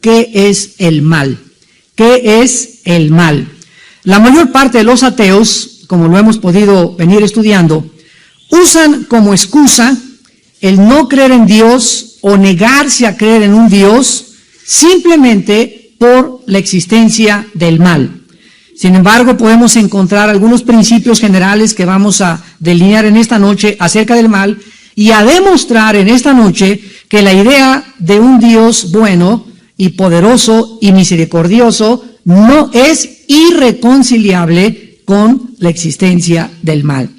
¿qué es el mal? ¿Qué es el mal? La mayor parte de los ateos, como lo hemos podido venir estudiando, usan como excusa el no creer en Dios o negarse a creer en un Dios simplemente por la existencia del mal. Sin embargo, podemos encontrar algunos principios generales que vamos a delinear en esta noche acerca del mal y a demostrar en esta noche que la idea de un Dios bueno y poderoso y misericordioso no es irreconciliable con la existencia del mal.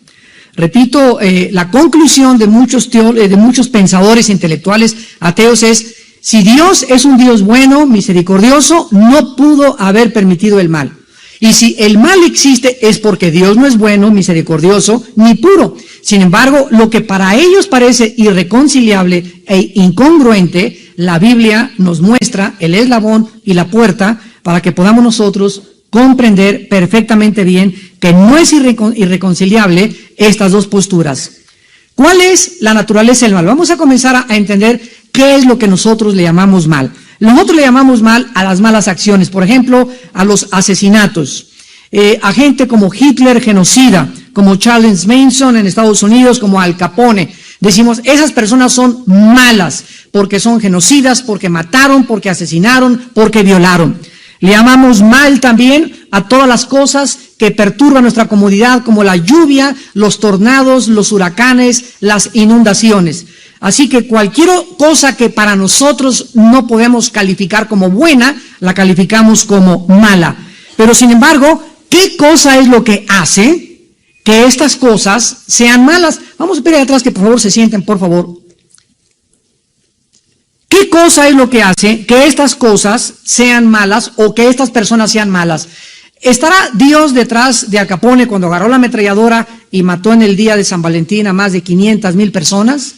Repito, la conclusión de muchos pensadores intelectuales ateos es: si Dios es un Dios bueno, misericordioso, no pudo haber permitido el mal. Y si el mal existe es porque Dios no es bueno, misericordioso, ni puro. Sin embargo, lo que para ellos parece irreconciliable e incongruente, la Biblia nos muestra el eslabón y la puerta para que podamos nosotros comprender perfectamente bien que no es irreconciliable estas dos posturas. ¿Cuál es la naturaleza del mal? Vamos a comenzar a entender qué es lo que nosotros le llamamos mal. Nosotros le llamamos mal a las malas acciones, por ejemplo, a los asesinatos, a gente como Hitler, genocida, como Charles Manson en Estados Unidos, como Al Capone. Decimos, esas personas son malas, porque son genocidas, porque mataron, porque asesinaron, porque violaron. Le llamamos mal también a todas las cosas que perturban nuestra comunidad, como la lluvia, los tornados, los huracanes, las inundaciones. Así que cualquier cosa que para nosotros no podemos calificar como buena, la calificamos como mala. Pero sin embargo, ¿qué cosa es lo que hace que estas cosas sean malas? Vamos a pedir atrás que por favor se sienten, por favor. ¿Qué cosa es lo que hace que estas cosas sean malas o que estas personas sean malas? ¿Estará Dios detrás de Al Capone cuando agarró la ametralladora y mató en el día de San Valentín a más de 500,000 personas?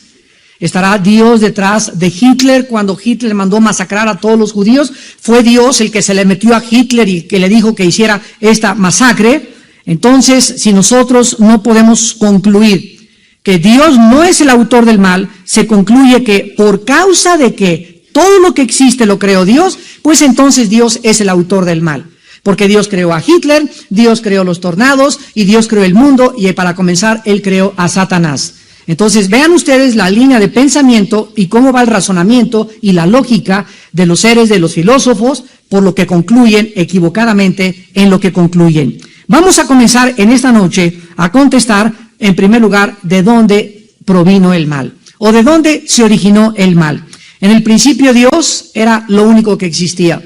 ¿Estará Dios detrás de Hitler cuando Hitler mandó masacrar a todos los judíos? ¿Fue Dios el que se le metió a Hitler y que le dijo que hiciera esta masacre? Entonces, si nosotros no podemos concluir que Dios no es el autor del mal, se concluye que por causa de que todo lo que existe lo creó Dios, pues entonces Dios es el autor del mal. Porque Dios creó a Hitler, Dios creó los tornados y Dios creó el mundo y para comenzar, Él creó a Satanás. Entonces vean ustedes la línea de pensamiento y cómo va el razonamiento y la lógica de los seres, de los filósofos, por lo que concluyen equivocadamente en lo que concluyen. Vamos a comenzar en esta noche a contestar, en primer lugar, de dónde provino el mal o de dónde se originó el mal. En el principio Dios era lo único que existía.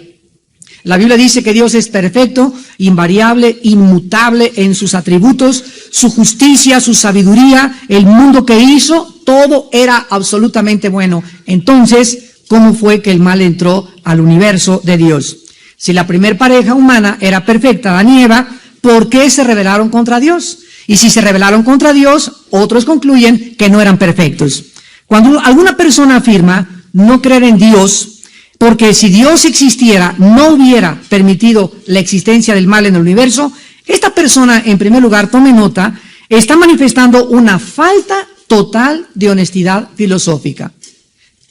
La Biblia dice que Dios es perfecto, invariable, inmutable en sus atributos, su justicia, su sabiduría, el mundo que hizo, todo era absolutamente bueno. Entonces, ¿cómo fue que el mal entró al universo de Dios? Si la primer pareja humana era perfecta, Adán y Eva, ¿por qué se rebelaron contra Dios? Y si se rebelaron contra Dios, otros concluyen que no eran perfectos. Cuando alguna persona afirma no creer en Dios, porque si Dios existiera, no hubiera permitido la existencia del mal en el universo, esta persona, en primer lugar, tome nota, está manifestando una falta total de honestidad filosófica.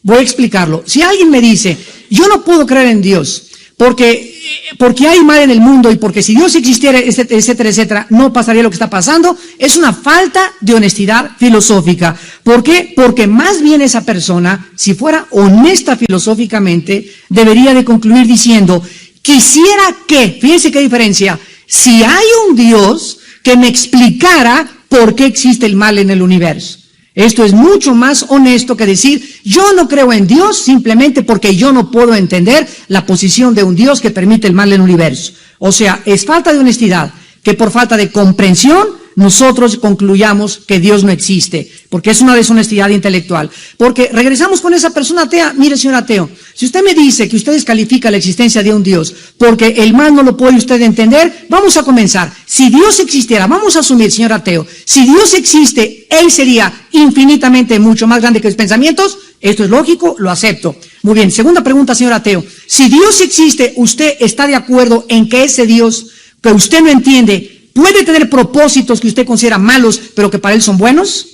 Voy a explicarlo. Si alguien me dice, yo no puedo creer en Dios, porque hay mal en el mundo y porque si Dios existiera, etcétera, etcétera, no pasaría lo que está pasando, es una falta de honestidad filosófica. ¿Por qué? Porque más bien esa persona, si fuera honesta filosóficamente, debería de concluir diciendo, quisiera que, fíjense qué diferencia, si hay un Dios que me explicara por qué existe el mal en el universo. Esto es mucho más honesto que decir, yo no creo en Dios simplemente porque yo no puedo entender la posición de un Dios que permite el mal en el universo. O sea, es falta de honestidad que por falta de comprensión nosotros concluyamos que Dios no existe, porque es una deshonestidad intelectual. Porque regresamos con esa persona atea. Mire, señor ateo, si usted me dice que usted descalifica la existencia de un Dios porque el mal no lo puede usted entender, vamos a comenzar. Si Dios existiera, vamos a asumir, señor ateo, si Dios existe, Él sería infinitamente mucho más grande que los pensamientos. Esto es lógico, lo acepto. Muy bien, segunda pregunta, señor ateo. Si Dios existe, ¿usted está de acuerdo en que ese Dios que usted no entiende puede tener propósitos que usted considera malos, pero que para Él son buenos?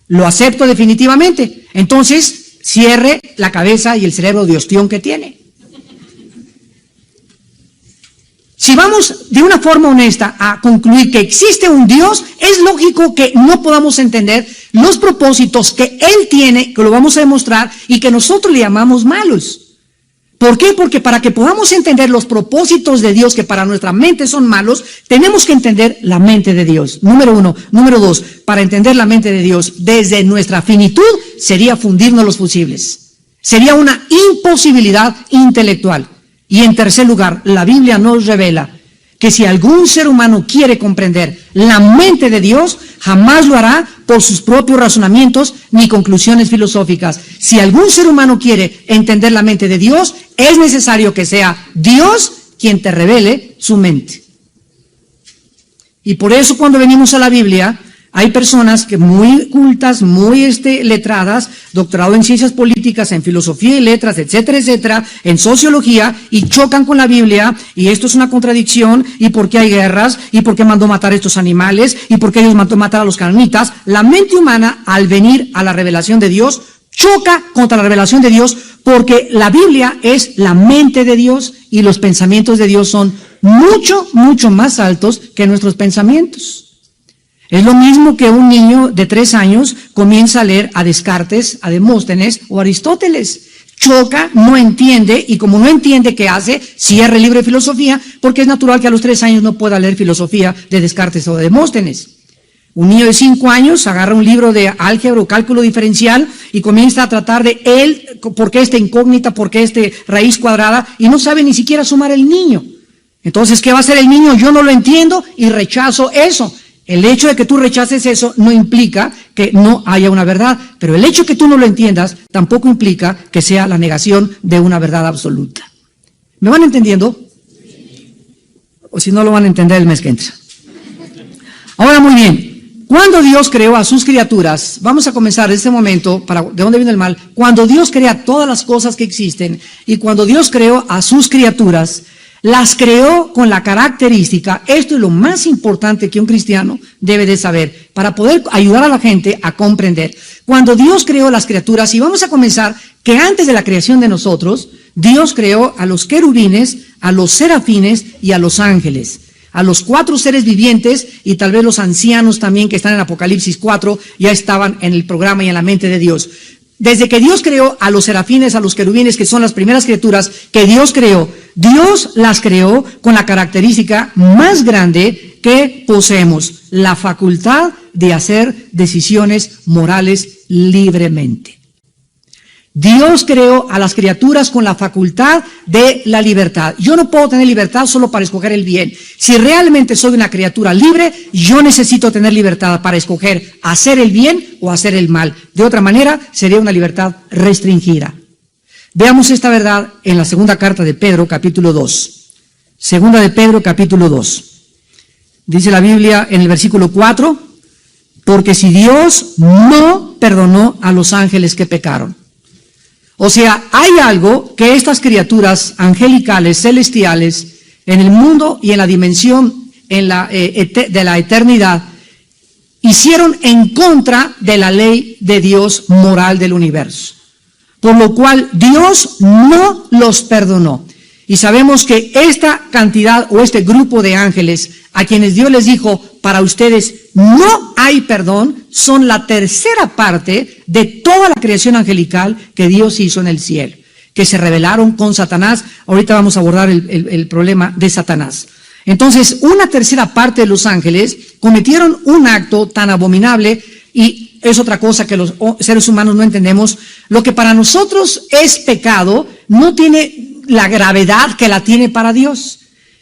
Lo acepto definitivamente. Entonces, cierre la cabeza y el cerebro de ostión que tiene. Si vamos de una forma honesta a concluir que existe un Dios, es lógico que no podamos entender los propósitos que Él tiene, que lo vamos a demostrar, y que nosotros le llamamos malos. ¿Por qué? Porque para que podamos entender los propósitos de Dios, que para nuestra mente son malos, tenemos que entender la mente de Dios. Número uno. Número dos, para entender la mente de Dios, desde nuestra finitud, sería fundirnos los fusibles. Sería una imposibilidad intelectual. Y en tercer lugar, la Biblia nos revela que si algún ser humano quiere comprender la mente de Dios, jamás lo hará por sus propios razonamientos ni conclusiones filosóficas. Si algún ser humano quiere entender la mente de Dios, es necesario que sea Dios quien te revele su mente. Y por eso cuando venimos a la Biblia, hay personas que muy cultas, muy letradas, doctorado en ciencias políticas, en filosofía y letras, etcétera, etcétera, en sociología, y chocan con la Biblia, y esto es una contradicción, y por qué hay guerras, y por qué mandó matar a estos animales, y por qué Dios mandó matar a los cananitas. La mente humana, al venir a la revelación de Dios, choca contra la revelación de Dios, porque la Biblia es la mente de Dios, y los pensamientos de Dios son mucho, mucho más altos que nuestros pensamientos. Es lo mismo que un niño de 3 años comienza a leer a Descartes, a Demóstenes o a Aristóteles. Choca, no entiende, y como no entiende, ¿qué hace? Cierra el libro de filosofía, porque es natural que a los 3 años no pueda leer filosofía de Descartes o de Demóstenes. Un niño de 5 años agarra un libro de álgebra o cálculo diferencial y comienza a tratar de por qué esta incógnita, por qué raíz cuadrada, y no sabe ni siquiera sumar el niño. Entonces, ¿qué va a hacer el niño? Yo no lo entiendo y rechazo eso. El hecho de que tú rechaces eso no implica que no haya una verdad, pero el hecho de que tú no lo entiendas tampoco implica que sea la negación de una verdad absoluta. ¿Me van entendiendo? O si no, lo van a entender el mes que entra. Ahora, muy bien, cuando Dios creó a sus criaturas, vamos a comenzar en este momento, ¿de dónde viene el mal? Cuando Dios crea todas las cosas que existen, y cuando Dios creó a sus criaturas, las creó con la característica, esto es lo más importante que un cristiano debe de saber, para poder ayudar a la gente a comprender. Cuando Dios creó las criaturas, y vamos a comenzar que antes de la creación de nosotros, Dios creó a los querubines, a los serafines y a los ángeles, a los 4 seres vivientes, y tal vez los ancianos también que están en Apocalipsis 4, ya estaban en el programa y en la mente de Dios. Desde que Dios creó a los serafines, a los querubines, que son las primeras criaturas que Dios creó, Dios las creó con la característica más grande que poseemos, la facultad de hacer decisiones morales libremente. Dios creó a las criaturas con la facultad de la libertad. Yo no puedo tener libertad solo para escoger el bien. Si realmente soy una criatura libre, yo necesito tener libertad para escoger hacer el bien o hacer el mal. De otra manera, sería una libertad restringida. Veamos esta verdad en la segunda carta de Pedro, capítulo 2. Segunda de Pedro, capítulo 2. Dice la Biblia en el versículo 4, porque si Dios no perdonó a los ángeles que pecaron. O sea, hay algo que estas criaturas angelicales, celestiales, en el mundo y en la dimensión de la eternidad, hicieron en contra de la ley de Dios moral del universo. Por lo cual Dios no los perdonó. Y sabemos que esta cantidad o este grupo de ángeles a quienes Dios les dijo, para ustedes no hay perdón, son la tercera parte de toda la creación angelical que Dios hizo en el cielo, que se rebelaron con Satanás. Ahorita vamos a abordar el problema de Satanás. Entonces, una tercera parte de los ángeles cometieron un acto tan abominable, y es otra cosa que los seres humanos no entendemos. Lo que para nosotros es pecado no tiene la gravedad que la tiene para Dios.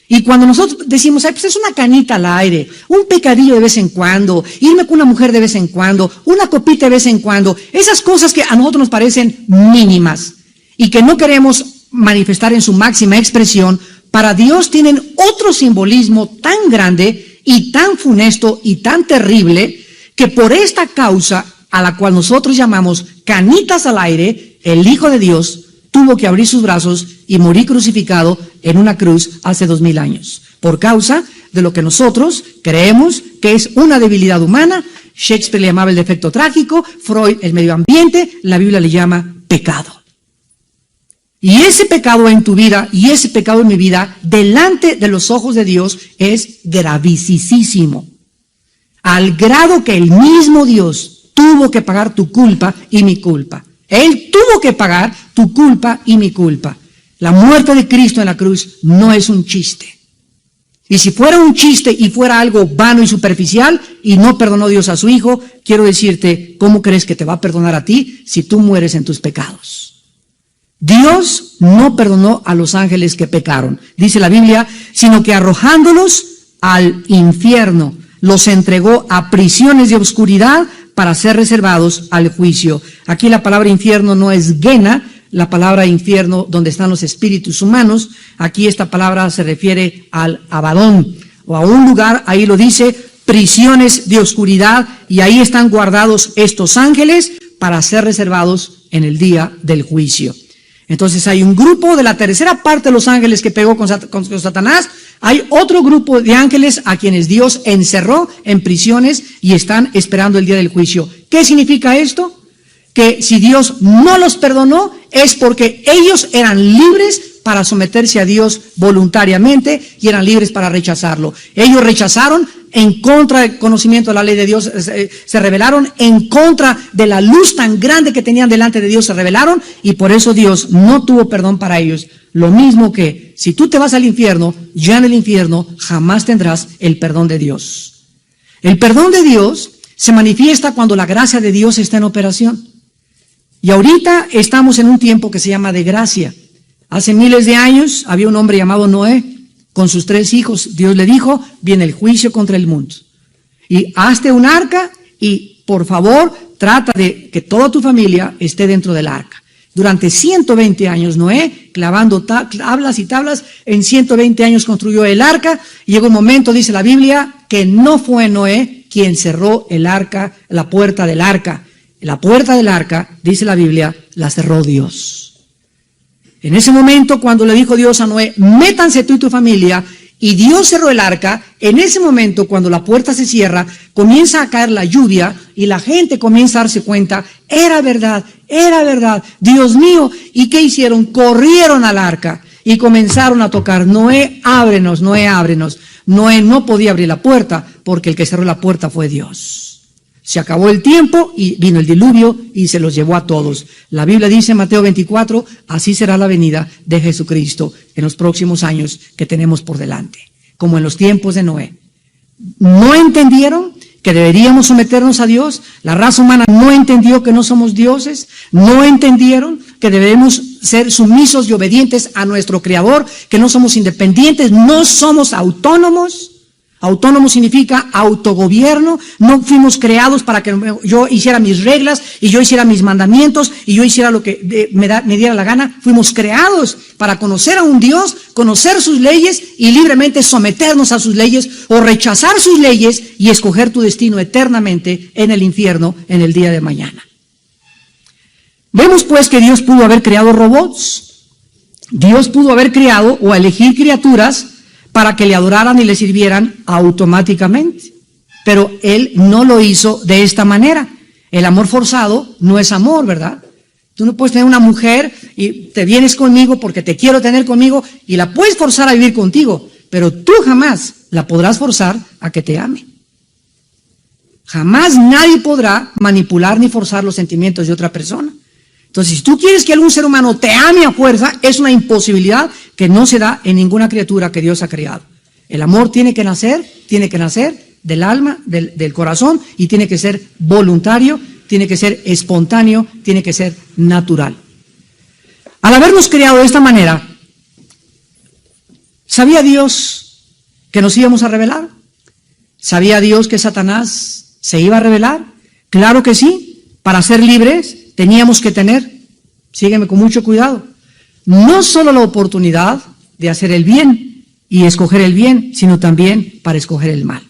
Y cuando nosotros decimos, pues es una canita al aire, un pecadillo de vez en cuando, irme con una mujer de vez en cuando, una copita de vez en cuando, esas cosas que a nosotros nos parecen mínimas y que no queremos manifestar en su máxima expresión, para Dios tienen otro simbolismo tan grande y tan funesto y tan terrible, que por esta causa a la cual nosotros llamamos canitas al aire, el Hijo de Dios tuvo que abrir sus brazos y morir crucificado en una cruz hace 2000 años, por causa de lo que nosotros creemos que es una debilidad humana. Shakespeare le llamaba el defecto trágico, Freud el medio ambiente, la Biblia le llama pecado. Y ese pecado en tu vida y ese pecado en mi vida, delante de los ojos de Dios, es gravísimo. Al grado que el mismo Dios tuvo que pagar tu culpa y mi culpa. Él tuvo que pagar tu culpa y mi culpa. La muerte de Cristo en la cruz no es un chiste. Y si fuera un chiste y fuera algo vano y superficial y no perdonó Dios a su Hijo, quiero decirte, ¿cómo crees que te va a perdonar a ti si tú mueres en tus pecados? Dios no perdonó a los ángeles que pecaron, dice la Biblia, sino que arrojándolos al infierno, los entregó a prisiones de oscuridad para ser reservados al juicio. Aquí la palabra infierno no es Gehenna, la palabra infierno donde están los espíritus humanos. Aquí esta palabra se refiere al Abadón, o a un lugar, ahí lo dice, prisiones de oscuridad, y ahí están guardados estos ángeles para ser reservados en el día del juicio. Entonces hay un grupo de la tercera parte de los ángeles que pegó con Satanás. Hay otro grupo de ángeles a quienes Dios encerró en prisiones y están esperando el día del juicio. ¿Qué significa esto? Que si Dios no los perdonó es porque ellos eran libres para someterse a Dios voluntariamente y eran libres para rechazarlo. Ellos rechazaron en contra del conocimiento de la ley de Dios, se rebelaron en contra de la luz tan grande que tenían delante de Dios, se rebelaron y por eso Dios no tuvo perdón para ellos. Lo mismo que si tú te vas al infierno, ya en el infierno jamás tendrás el perdón de Dios. El perdón de Dios se manifiesta cuando la gracia de Dios está en operación. Y ahorita estamos en un tiempo que se llama de gracia. Hace miles de años había un hombre llamado Noé con sus 3 hijos. Dios le dijo, viene el juicio contra el mundo. Y hazte un arca y por favor trata de que toda tu familia esté dentro del arca. Durante 120 años Noé, clavando tablas y tablas, en 120 años construyó el arca. Y llegó un momento, dice la Biblia, que no fue Noé quien cerró el arca, la puerta del arca. La puerta del arca, dice la Biblia, la cerró Dios. En ese momento, cuando le dijo Dios a Noé, métanse tú y tu familia, y Dios cerró el arca, en ese momento, cuando la puerta se cierra, comienza a caer la lluvia, y la gente comienza a darse cuenta, era verdad, Dios mío, ¿y qué hicieron? Corrieron al arca, y comenzaron a tocar, Noé, ábrenos, Noé, ábrenos. Noé no podía abrir la puerta, porque el que cerró la puerta fue Dios. Se acabó el tiempo y vino el diluvio y se los llevó a todos. La Biblia dice en Mateo 24, así será la venida de Jesucristo en los próximos años que tenemos por delante, como en los tiempos de Noé. No entendieron que deberíamos someternos a Dios. La raza humana no entendió que no somos dioses. No entendieron que debemos ser sumisos y obedientes a nuestro Creador, que no somos independientes, no somos autónomos. Autónomo significa autogobierno. No fuimos creados para que yo hiciera mis reglas y yo hiciera mis mandamientos y yo hiciera lo que me diera la gana. Fuimos creados para conocer a un Dios, conocer sus leyes y libremente someternos a sus leyes o rechazar sus leyes y escoger tu destino eternamente en el infierno en el día de mañana. Vemos pues que Dios pudo haber creado robots. Dios pudo haber creado o elegir criaturas para que le adoraran y le sirvieran automáticamente. Pero Él no lo hizo de esta manera. El amor forzado no es amor, ¿verdad? Tú no puedes tener una mujer y te vienes conmigo porque te quiero tener conmigo y la puedes forzar a vivir contigo, pero tú jamás la podrás forzar a que te ame. Jamás nadie podrá manipular ni forzar los sentimientos de otra persona. Entonces, si tú quieres que algún ser humano te ame a fuerza, es una imposibilidad que no se da en ninguna criatura que Dios ha creado. El amor tiene que nacer del alma, del corazón, y tiene que ser voluntario, tiene que ser espontáneo, tiene que ser natural. Al habernos creado de esta manera, ¿sabía Dios que nos íbamos a rebelar? ¿Sabía Dios que Satanás se iba a rebelar? Claro que sí. Para ser libres teníamos que tener, sígueme con mucho cuidado, no solo la oportunidad de hacer el bien y escoger el bien, sino también para escoger el mal.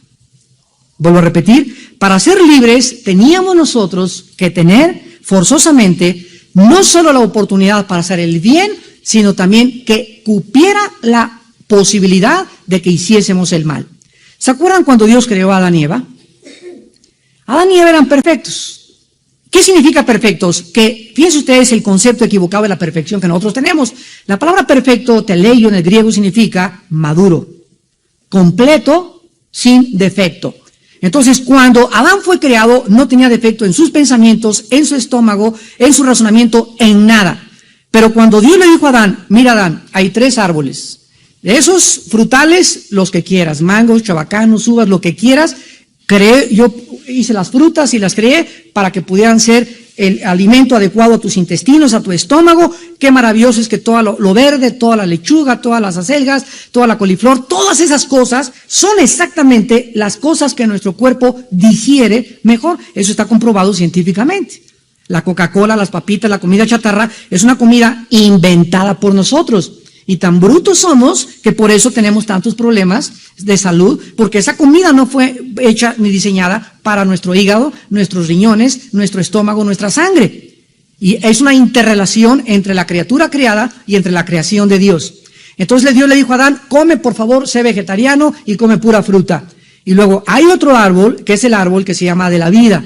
Vuelvo a repetir, para ser libres teníamos nosotros que tener forzosamente no solo la oportunidad para hacer el bien, sino también que cupiera la posibilidad de que hiciésemos el mal. ¿Se acuerdan cuando Dios creó a Adán y Eva? Adán y Eva eran perfectos. ¿Qué significa perfectos? Que, fíjense ustedes el concepto equivocado de la perfección que nosotros tenemos. La palabra perfecto, teleio, en el griego significa maduro, completo, sin defecto. Entonces, cuando Adán fue creado, no tenía defecto en sus pensamientos, en su estómago, en su razonamiento, en nada. Pero cuando Dios le dijo a Adán, mira Adán, hay 3 árboles. De esos frutales, los que quieras, mangos, chabacanos, uvas, lo que quieras, yo hice las frutas y las creé para que pudieran ser el alimento adecuado a tus intestinos, a tu estómago. Qué maravilloso es que todo lo verde, toda la lechuga, todas las acelgas, toda la coliflor, todas esas cosas son exactamente las cosas que nuestro cuerpo digiere mejor. Eso está comprobado científicamente. La Coca-Cola, las papitas, la comida chatarra es una comida inventada por nosotros. Y tan brutos somos que por eso tenemos tantos problemas de salud, porque esa comida no fue hecha ni diseñada para nuestro hígado, nuestros riñones, nuestro estómago, nuestra sangre. Y es una interrelación entre la criatura creada y entre la creación de Dios. Entonces Dios le dijo a Adán, come por favor, sé vegetariano y come pura fruta. Y luego hay otro árbol, que es el árbol que se llama de la vida.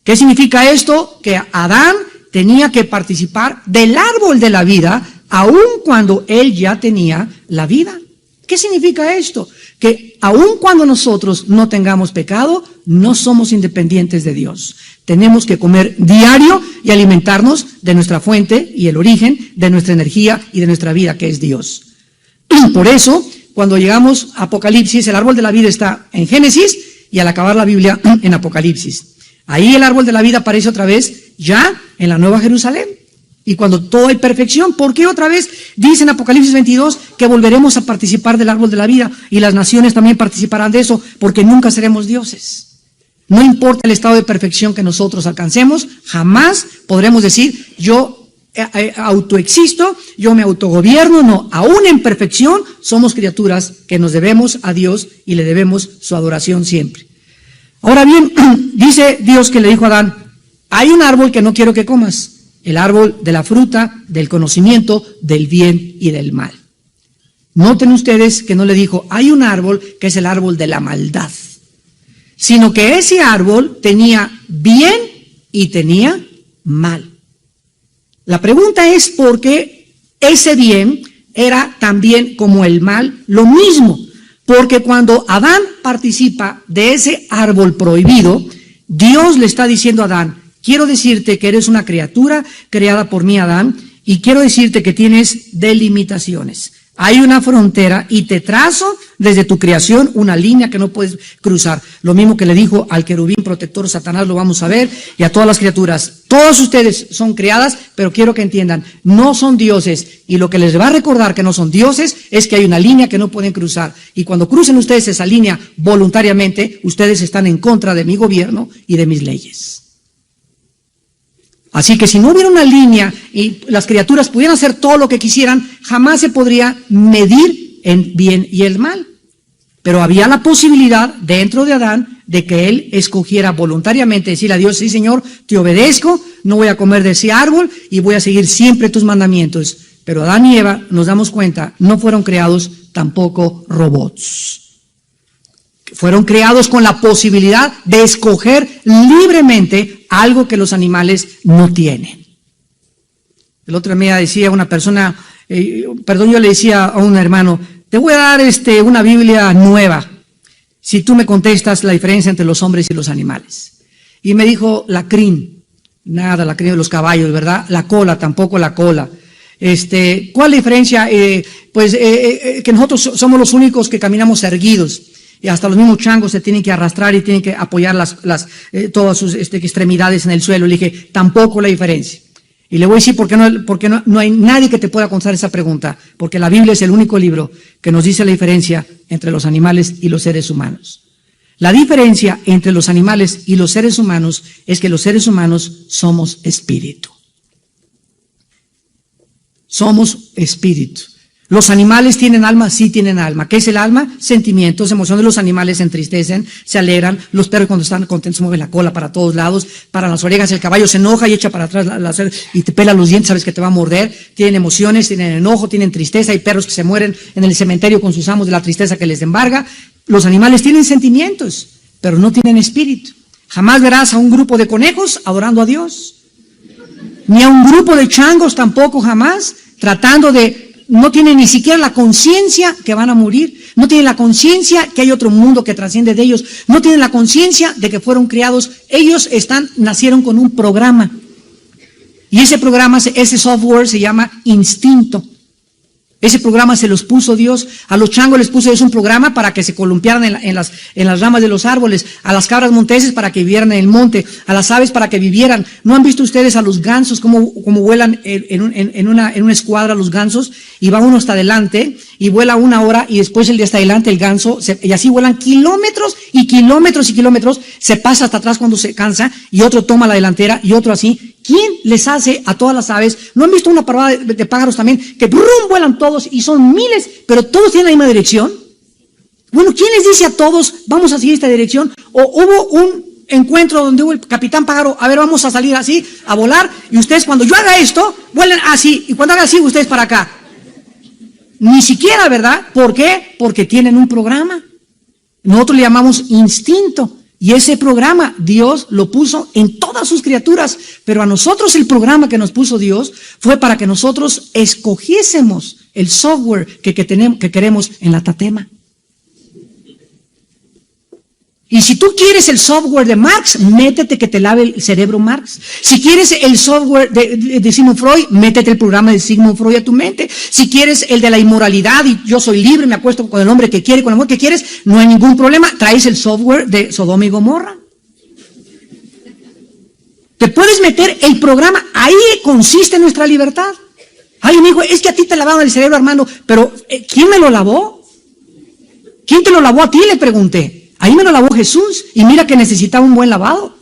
¿Qué significa esto? Que Adán tenía que participar del árbol de la vida, aun cuando él ya tenía la vida. ¿Qué significa esto? Que aun cuando nosotros no tengamos pecado, no somos independientes de Dios. Tenemos que comer diario y alimentarnos de nuestra fuente y el origen de nuestra energía y de nuestra vida, que es Dios. Por eso, cuando llegamos a Apocalipsis, el árbol de la vida está en Génesis y al acabar la Biblia en Apocalipsis. Ahí el árbol de la vida aparece otra vez ya en la Nueva Jerusalén. Y cuando todo hay perfección, ¿por qué otra vez dice en Apocalipsis 22 que volveremos a participar del árbol de la vida? Y las naciones también participarán de eso, porque nunca seremos dioses. No importa el estado de perfección que nosotros alcancemos, jamás podremos decir, yo autoexisto, yo me autogobierno. No, aún en perfección somos criaturas que nos debemos a Dios y le debemos su adoración siempre. Ahora bien, dice Dios que le dijo a Adán, hay un árbol que no quiero que comas. El árbol de la fruta, del conocimiento, del bien y del mal. Noten ustedes que no le dijo, hay un árbol que es el árbol de la maldad, sino que ese árbol tenía bien y tenía mal. La pregunta es por qué ese bien era también como el mal lo mismo, porque cuando Adán participa de ese árbol prohibido, Dios le está diciendo a Adán, quiero decirte que eres una criatura creada por mí, Adán, y quiero decirte que tienes delimitaciones. Hay una frontera y te trazo desde tu creación una línea que no puedes cruzar. Lo mismo que le dijo al querubín protector Satanás, lo vamos a ver, y a todas las criaturas. Todas ustedes son creadas, pero quiero que entiendan, no son dioses. Y lo que les va a recordar que no son dioses es que hay una línea que no pueden cruzar. Y cuando crucen ustedes esa línea voluntariamente, ustedes están en contra de mi gobierno y de mis leyes. Así que si no hubiera una línea y las criaturas pudieran hacer todo lo que quisieran, jamás se podría medir el bien y el mal. Pero había la posibilidad dentro de Adán de que él escogiera voluntariamente decirle a Dios, sí Señor, te obedezco, no voy a comer de ese árbol y voy a seguir siempre tus mandamientos. Pero Adán y Eva, nos damos cuenta, no fueron creados tampoco robots. Fueron creados con la posibilidad de escoger libremente algo que los animales no tienen. El otro día decía una persona, yo le decía a un hermano, te voy a dar una Biblia nueva, si tú me contestas la diferencia entre los hombres y los animales. Y me dijo, la crin, nada, la crin de los caballos, ¿verdad? La cola, tampoco la cola. ¿Cuál diferencia? Que nosotros somos los únicos que caminamos erguidos. Y hasta los mismos changos se tienen que arrastrar y tienen que apoyar todas sus extremidades en el suelo. Le dije, tampoco la diferencia. Y le voy a decir porque no hay nadie que te pueda contestar esa pregunta, porque la Biblia es el único libro que nos dice la diferencia entre los animales y los seres humanos. La diferencia entre los animales y los seres humanos es que los seres humanos somos espíritu. Somos espíritu. ¿Los animales tienen alma? Sí tienen alma. ¿Qué es el alma? Sentimientos, emociones. Los animales se entristecen, se alegran. Los perros cuando están contentos mueven la cola para todos lados, paran las orejas. El caballo se enoja y echa para atrás y te pela los dientes, sabes que te va a morder. Tienen emociones, tienen enojo, tienen tristeza. Hay perros que se mueren en el cementerio con sus amos de la tristeza que les embarga. Los animales tienen sentimientos, pero no tienen espíritu. Jamás verás a un grupo de conejos adorando a Dios, ni a un grupo de changos tampoco jamás, no tienen ni siquiera la conciencia que van a morir, no tienen la conciencia que hay otro mundo que trasciende de ellos, no tienen la conciencia de que fueron criados, ellos nacieron con un programa, y ese programa, ese software se llama instinto. Ese programa se los puso Dios. A los changos les puso Dios un programa para que se columpiaran en las ramas de los árboles. A las cabras monteses para que vivieran en el monte. A las aves para que vivieran. ¿No han visto ustedes a los gansos cómo vuelan en una escuadra los gansos? Y va uno hasta adelante y vuela 1 hora y después el de hasta adelante el ganso. Y así vuelan kilómetros y kilómetros y kilómetros. Se pasa hasta atrás cuando se cansa y otro toma la delantera y otro así. ¿Quién les hace a todas las aves? ¿No han visto una parvada de pájaros también? Que brum, vuelan todos y son miles, pero todos tienen la misma dirección. Bueno, ¿quién les dice a todos, vamos a seguir esta dirección? O hubo un encuentro donde hubo el capitán pájaro, a ver, vamos a salir así, a volar, y ustedes cuando yo haga esto, vuelan así, y cuando haga así, ustedes para acá. Ni siquiera, ¿verdad? ¿Por qué? Porque tienen un programa. Nosotros le llamamos instinto. Y ese programa Dios lo puso en todas sus criaturas, pero a nosotros el programa que nos puso Dios fue para que nosotros escogiésemos el software que queremos en la tatema. Y si tú quieres el software de Marx, métete que te lave el cerebro Marx. Si quieres el software de Sigmund Freud, métete el programa de Sigmund Freud a tu mente. Si quieres el de la inmoralidad y yo soy libre, me acuesto con el hombre que quiere, con el amor que quieres, no hay ningún problema. Traes el software de Sodoma y Gomorra. Te puedes meter el programa, ahí consiste nuestra libertad. Ay, amigo, es que a ti te lavaron el cerebro, Armando, pero ¿quién me lo lavó? ¿Quién te lo lavó a ti? Le pregunté. Ahí me lo lavó Jesús y mira que necesitaba un buen lavado.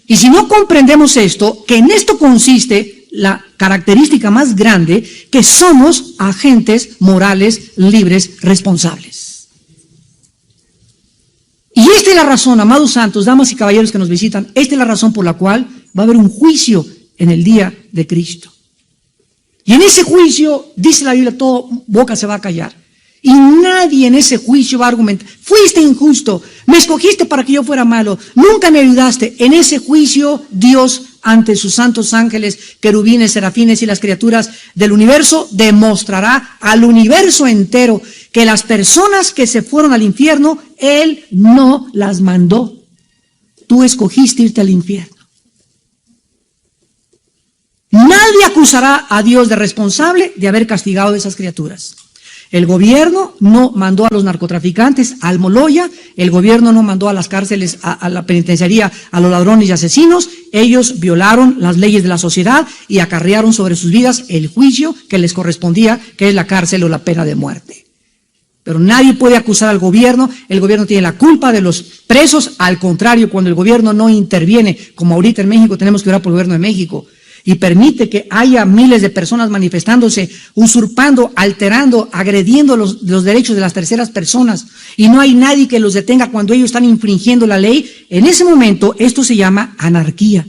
Y si no comprendemos esto, que en esto consiste la característica más grande, que somos agentes morales, libres, responsables. Y esta es la razón, amados santos, damas y caballeros que nos visitan, esta es la razón por la cual va a haber un juicio en el día de Cristo. Y en ese juicio, dice la Biblia, toda boca se va a callar. Y nadie en ese juicio va a argumentar, fuiste injusto, me escogiste para que yo fuera malo, nunca me ayudaste. En ese juicio, Dios, ante sus santos ángeles, querubines, serafines y las criaturas del universo, demostrará al universo entero que las personas que se fueron al infierno, Él no las mandó. Tú escogiste irte al infierno. Nadie acusará a Dios de responsable de haber castigado a esas criaturas. El gobierno no mandó a los narcotraficantes al Moloya, el gobierno no mandó a las cárceles, a la penitenciaría, a los ladrones y asesinos. Ellos violaron las leyes de la sociedad y acarrearon sobre sus vidas el juicio que les correspondía, que es la cárcel o la pena de muerte. Pero nadie puede acusar al gobierno, el gobierno tiene la culpa de los presos. Al contrario, cuando el gobierno no interviene, como ahorita en México, tenemos que orar por el gobierno de México, y permite que haya miles de personas manifestándose, usurpando, alterando, agrediendo los derechos de las terceras personas, y no hay nadie que los detenga cuando ellos están infringiendo la ley, en ese momento esto se llama anarquía.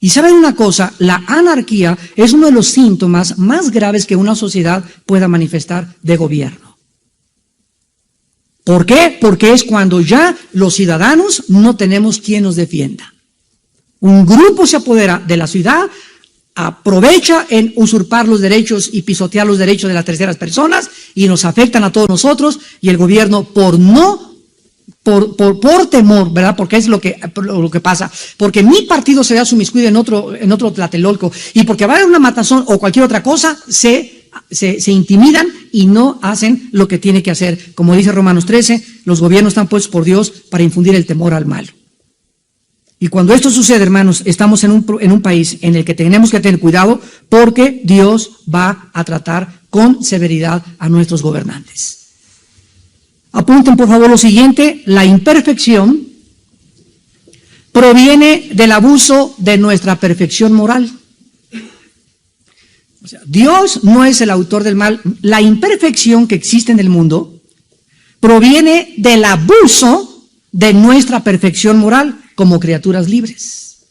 Y saben una cosa, la anarquía es uno de los síntomas más graves que una sociedad pueda manifestar de gobierno. ¿Por qué? Porque es cuando ya los ciudadanos no tenemos quien nos defienda. Un grupo se apodera de la ciudad, aprovecha en usurpar los derechos y pisotear los derechos de las terceras personas y nos afectan a todos nosotros, y el gobierno por temor, ¿verdad? Porque es lo que pasa, porque mi partido se vea sumiscuido en otro Tlatelolco, y porque va a haber una matazón o cualquier otra cosa, se intimidan y no hacen lo que tiene que hacer. Como dice Romanos 13, los gobiernos están puestos por Dios para infundir el temor al malo. Y cuando esto sucede, hermanos, estamos en un país en el que tenemos que tener cuidado, porque Dios va a tratar con severidad a nuestros gobernantes. Apunten por favor lo siguiente: la imperfección proviene del abuso de nuestra perfección moral. O sea, Dios no es el autor del mal. La imperfección que existe en el mundo proviene del abuso de nuestra perfección moral como criaturas libres.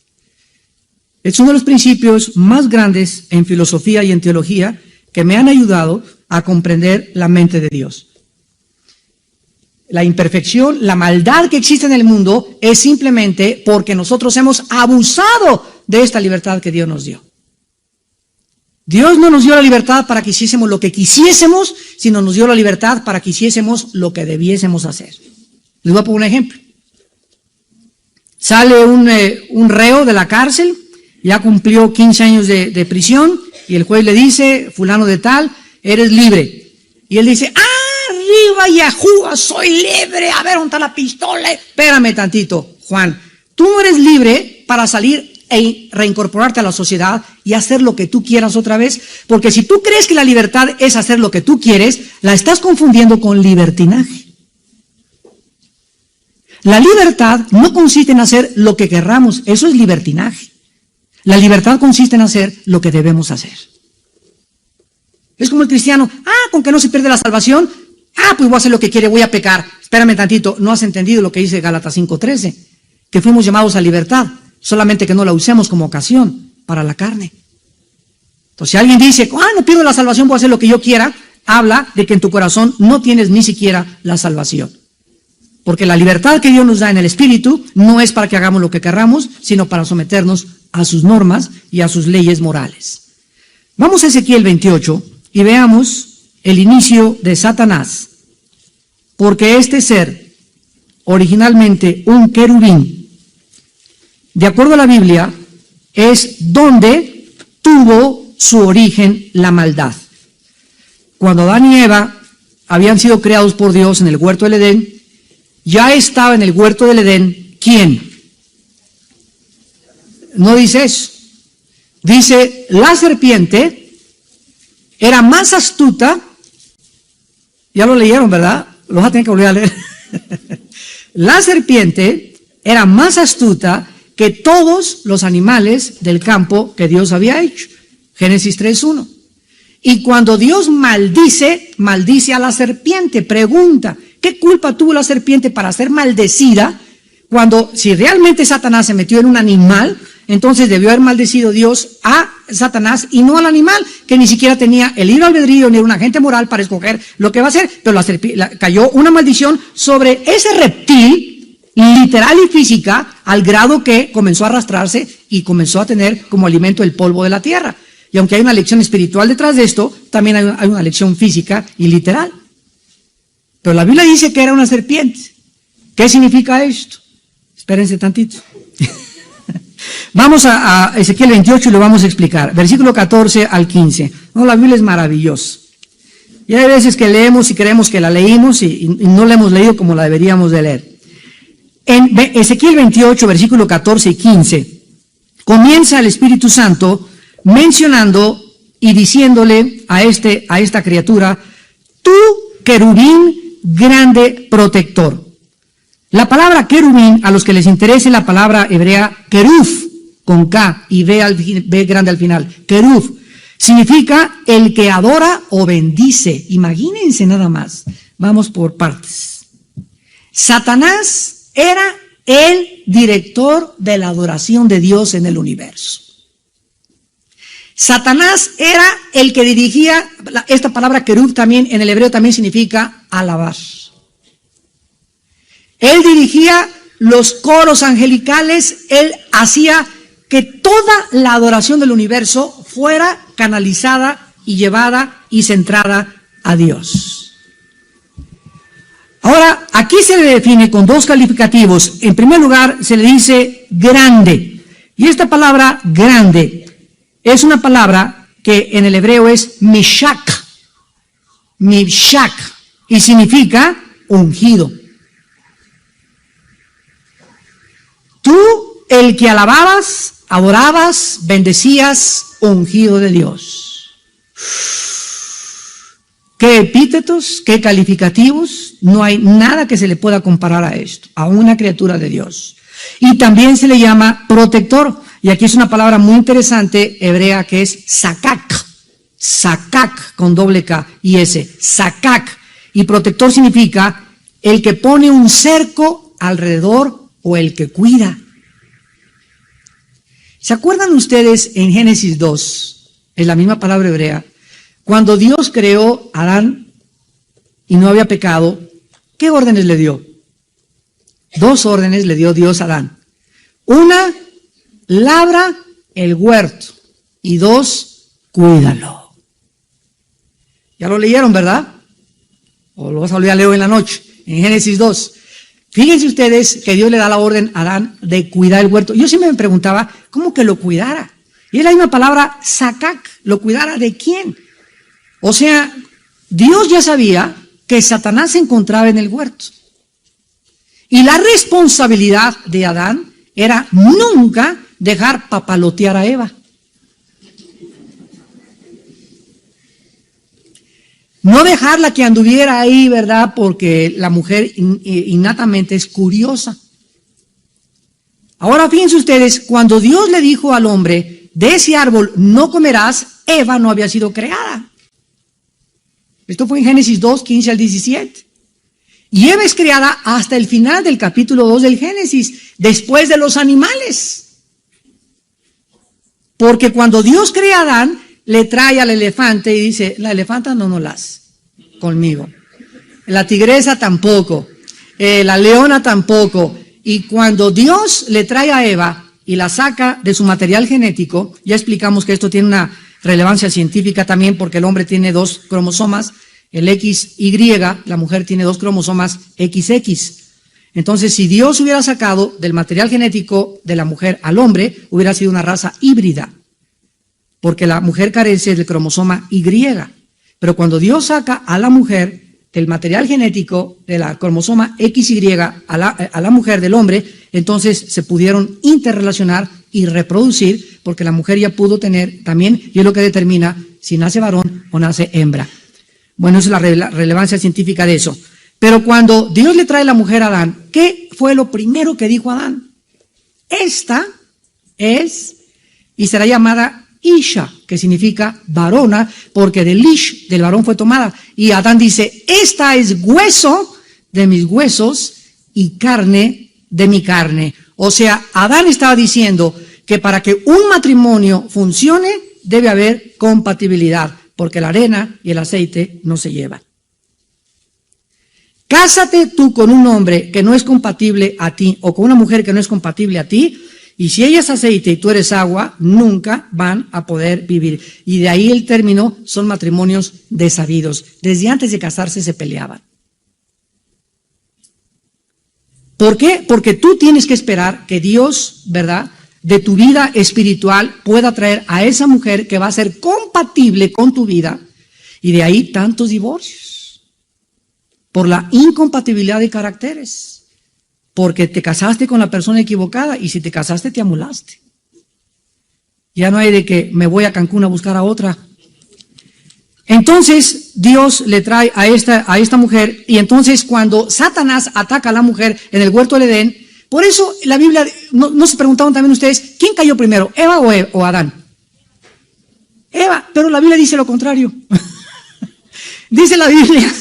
Es uno de los principios más grandes en filosofía y en teología que me han ayudado a comprender la mente de Dios. la imperfección, la maldad que existe en el mundo es simplemente porque nosotros hemos abusado de esta libertad que Dios nos dio. Dios no nos dio la libertad para que hiciésemos lo que quisiésemos, sino nos dio la libertad para que hiciésemos lo que debiésemos hacer. Les voy a poner un ejemplo. Sale un reo de la cárcel, ya cumplió 15 años de prisión, y el juez le dice, fulano de tal, eres libre. Y él dice, arriba Yahuwah, soy libre, a ver, ¿dónde está la pistola? Espérame tantito, Juan, tú no eres libre para salir e reincorporarte a la sociedad y hacer lo que tú quieras otra vez, porque si tú crees que la libertad es hacer lo que tú quieres, la estás confundiendo con libertinaje. La libertad no consiste en hacer lo que querramos, eso es libertinaje. La libertad consiste en hacer lo que debemos hacer. Es como el cristiano, con que no se pierde la salvación, pues voy a hacer lo que quiere, voy a pecar. Espérame tantito, no has entendido lo que dice Gálatas 5:13, que fuimos llamados a libertad, solamente que no la usemos como ocasión para la carne. Entonces, si alguien dice, no pierdo la salvación, voy a hacer lo que yo quiera, habla de que en tu corazón no tienes ni siquiera la salvación. Porque la libertad que Dios nos da en el Espíritu no es para que hagamos lo que querramos, sino para someternos a sus normas y a sus leyes morales. Vamos a Ezequiel 28 y veamos el inicio de Satanás. Porque este ser, originalmente un querubín, de acuerdo a la Biblia, es donde tuvo su origen la maldad. Cuando Adán y Eva habían sido creados por Dios en el huerto del Edén, ya estaba en el huerto del Edén, ¿quién? No dice eso. Dice, la serpiente era más astuta, ya lo leyeron, ¿verdad? Lo vas a tener que volver a leer. La serpiente era más astuta que todos los animales del campo que Dios había hecho. Génesis 3:1. Y cuando Dios maldice a la serpiente, pregunta, ¿qué culpa tuvo la serpiente para ser maldecida? Cuando, si realmente Satanás se metió en un animal, entonces debió haber maldecido Dios a Satanás y no al animal, que ni siquiera tenía el libre albedrío ni era un agente moral para escoger lo que va a hacer. Pero cayó una maldición sobre ese reptil, literal y física, al grado que comenzó a arrastrarse y comenzó a tener como alimento el polvo de la tierra. Y aunque hay una lección espiritual detrás de esto, también hay una lección física y literal. Pero la Biblia dice que era una serpiente. ¿Qué significa esto? Espérense tantito. Vamos a Ezequiel 28 y lo vamos a explicar. Versículo 14 al 15. No, la Biblia es maravillosa. Y hay veces que leemos y creemos que la leímos y no la hemos leído como la deberíamos de leer. En Ezequiel 28, versículo 14 y 15, comienza el Espíritu Santo mencionando y diciéndole a esta criatura, tú, querubín grande protector. La palabra querubín, a los que les interese la palabra hebrea queruf, con K y B grande al final, queruf, significa el que adora o bendice. Imagínense nada más. Vamos por partes. Satanás era el director de la adoración de Dios en el universo. Satanás era el que dirigía, esta palabra querub también en el hebreo también significa alabar. Él dirigía los coros angelicales, él hacía que toda la adoración del universo fuera canalizada y llevada y centrada a Dios. Ahora, aquí se le define con dos calificativos. En primer lugar, se le dice grande. Y esta palabra grande es una palabra que en el hebreo es mishak, y significa ungido. Tú, el que alababas, adorabas, bendecías, ungido de Dios. ¿Qué epítetos, qué calificativos? No hay nada que se le pueda comparar a esto, a una criatura de Dios. Y también se le llama protector. Y aquí es una palabra muy interesante hebrea que es sakak. Sakak con doble K y S. Sakak. Y protector significa el que pone un cerco alrededor o el que cuida. ¿Se acuerdan ustedes en Génesis 2, es la misma palabra hebrea, cuando Dios creó a Adán y no había pecado, ¿Qué órdenes le dio? 2 órdenes le dio Dios a Adán. 1, labra el huerto. Y 2, cuídalo. Ya lo leyeron, ¿verdad? O lo vas a volver a leer en la noche, en Génesis 2. Fíjense ustedes que Dios le da la orden a Adán de cuidar el huerto. Yo siempre me preguntaba, ¿cómo que lo cuidara? Y es la misma palabra, sacac, ¿lo cuidara de quién? O sea, Dios ya sabía que Satanás se encontraba en el huerto. Y la responsabilidad de Adán era nunca dejar papalotear a Eva. No dejarla que anduviera ahí, ¿verdad? Porque la mujer innatamente es curiosa. Ahora fíjense ustedes, cuando Dios le dijo al hombre, de ese árbol no comerás, Eva no había sido creada. Esto fue en Génesis 2, 15 al 17. Y Eva es creada hasta el final del capítulo 2 del Génesis, después de los animales. Porque cuando Dios crea a Adán, le trae al elefante y dice, la elefanta no las conmigo. La tigresa tampoco. La leona tampoco. Y cuando Dios le trae a Eva y la saca de su material genético, ya explicamos que esto tiene una relevancia científica también porque el hombre tiene 2 cromosomas, el XY, la mujer tiene 2 cromosomas XX. Entonces, si Dios hubiera sacado del material genético de la mujer al hombre, hubiera sido una raza híbrida, porque la mujer carece del cromosoma Y. Pero cuando Dios saca a la mujer del material genético de la cromosoma XY a la mujer del hombre, entonces se pudieron interrelacionar y reproducir, porque la mujer ya pudo tener también, y es lo que determina si nace varón o nace hembra. Bueno, esa es la relevancia científica de eso. Pero cuando Dios le trae la mujer a Adán, ¿qué fue lo primero que dijo Adán? Esta es, y será llamada Isha, que significa varona, porque del Ish, del varón fue tomada. Y Adán dice, esta es hueso de mis huesos y carne de mi carne. O sea, Adán estaba diciendo que para que un matrimonio funcione, debe haber compatibilidad, porque la arena y el aceite no se llevan. Cásate tú con un hombre que no es compatible a ti, o con una mujer que no es compatible a ti, y si ella es aceite y tú eres agua, nunca van a poder vivir. Y de ahí el término son matrimonios desabidos. Desde antes de casarse se peleaban. ¿Por qué? Porque tú tienes que esperar que Dios, ¿verdad?, de tu vida espiritual pueda traer a esa mujer que va a ser compatible con tu vida. Y de ahí tantos divorcios. Por la incompatibilidad de caracteres. Porque te casaste con la persona equivocada y si te casaste te amolaste. Ya no hay de que me voy a Cancún a buscar a otra. Entonces Dios le trae a esta mujer y entonces cuando Satanás ataca a la mujer en el huerto del Edén, por eso la Biblia, no se preguntaban también ustedes, ¿quién cayó primero, Eva o Adán? Eva, pero la Biblia dice lo contrario. Dice la Biblia,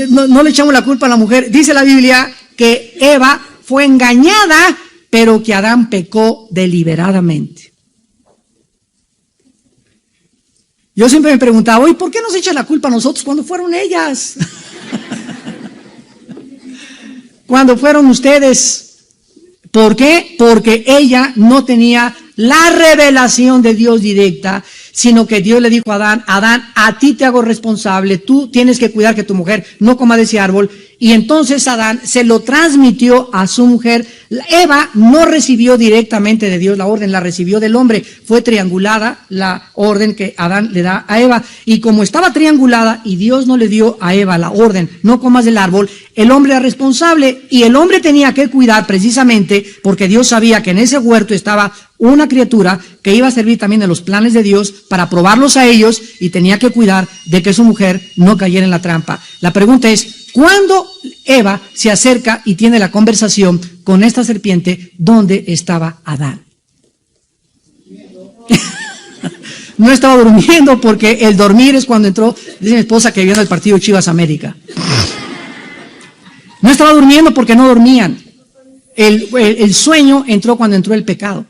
no le echamos la culpa a la mujer, dice la Biblia que Eva fue engañada, pero que Adán pecó deliberadamente. Yo siempre me preguntaba, ¿y por qué nos echan la culpa a nosotros cuando fueron ellas? Cuando fueron ustedes. ¿Por qué? Porque ella no tenía la revelación de Dios directa, sino que Dios le dijo a Adán, Adán, a ti te hago responsable, tú tienes que cuidar que tu mujer no coma de ese árbol. Y entonces Adán se lo transmitió a su mujer. Eva no recibió directamente de Dios la orden, la recibió del hombre. Fue triangulada la orden que Adán le da a Eva. Y como estaba triangulada y Dios no le dio a Eva la orden, no comas del árbol, el hombre era responsable y el hombre tenía que cuidar precisamente porque Dios sabía que en ese huerto estaba una criatura que iba a servir también de los planes de Dios para probarlos a ellos y tenía que cuidar de que su mujer no cayera en la trampa. La pregunta es, ¿cuándo Eva se acerca y tiene la conversación con esta serpiente? ¿Dónde estaba Adán? No estaba durmiendo porque el dormir es cuando entró, dice mi esposa que vio en el partido Chivas América. No estaba durmiendo porque no dormían. El sueño entró cuando entró el pecado.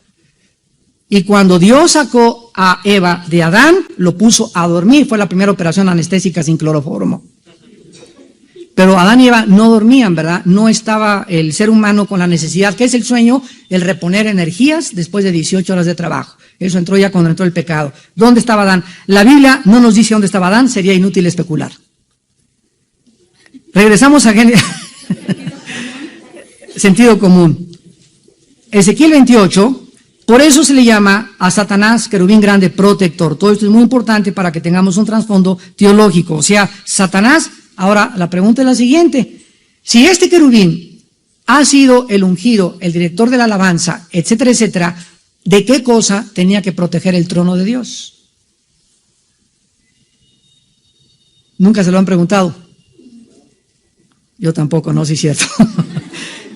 Y cuando Dios sacó a Eva de Adán, lo puso a dormir. Fue la primera operación anestésica sin cloroformo. Pero Adán y Eva no dormían, ¿verdad? No estaba el ser humano con la necesidad. ¿Qué es el sueño? El reponer energías después de 18 horas de trabajo. Eso entró ya cuando entró el pecado. ¿Dónde estaba Adán? La Biblia no nos dice dónde estaba Adán, sería inútil especular. Regresamos a Génesis. Sentido común. Ezequiel 28, por eso se le llama a Satanás querubín grande protector. Todo esto es muy importante para que tengamos un trasfondo teológico. O sea, Satanás, ahora la pregunta es la siguiente. Si este querubín ha sido el ungido, el director de la alabanza, etcétera, etcétera, ¿de qué cosa tenía que proteger el trono de Dios? ¿Nunca se lo han preguntado? Yo tampoco, no sé si es cierto.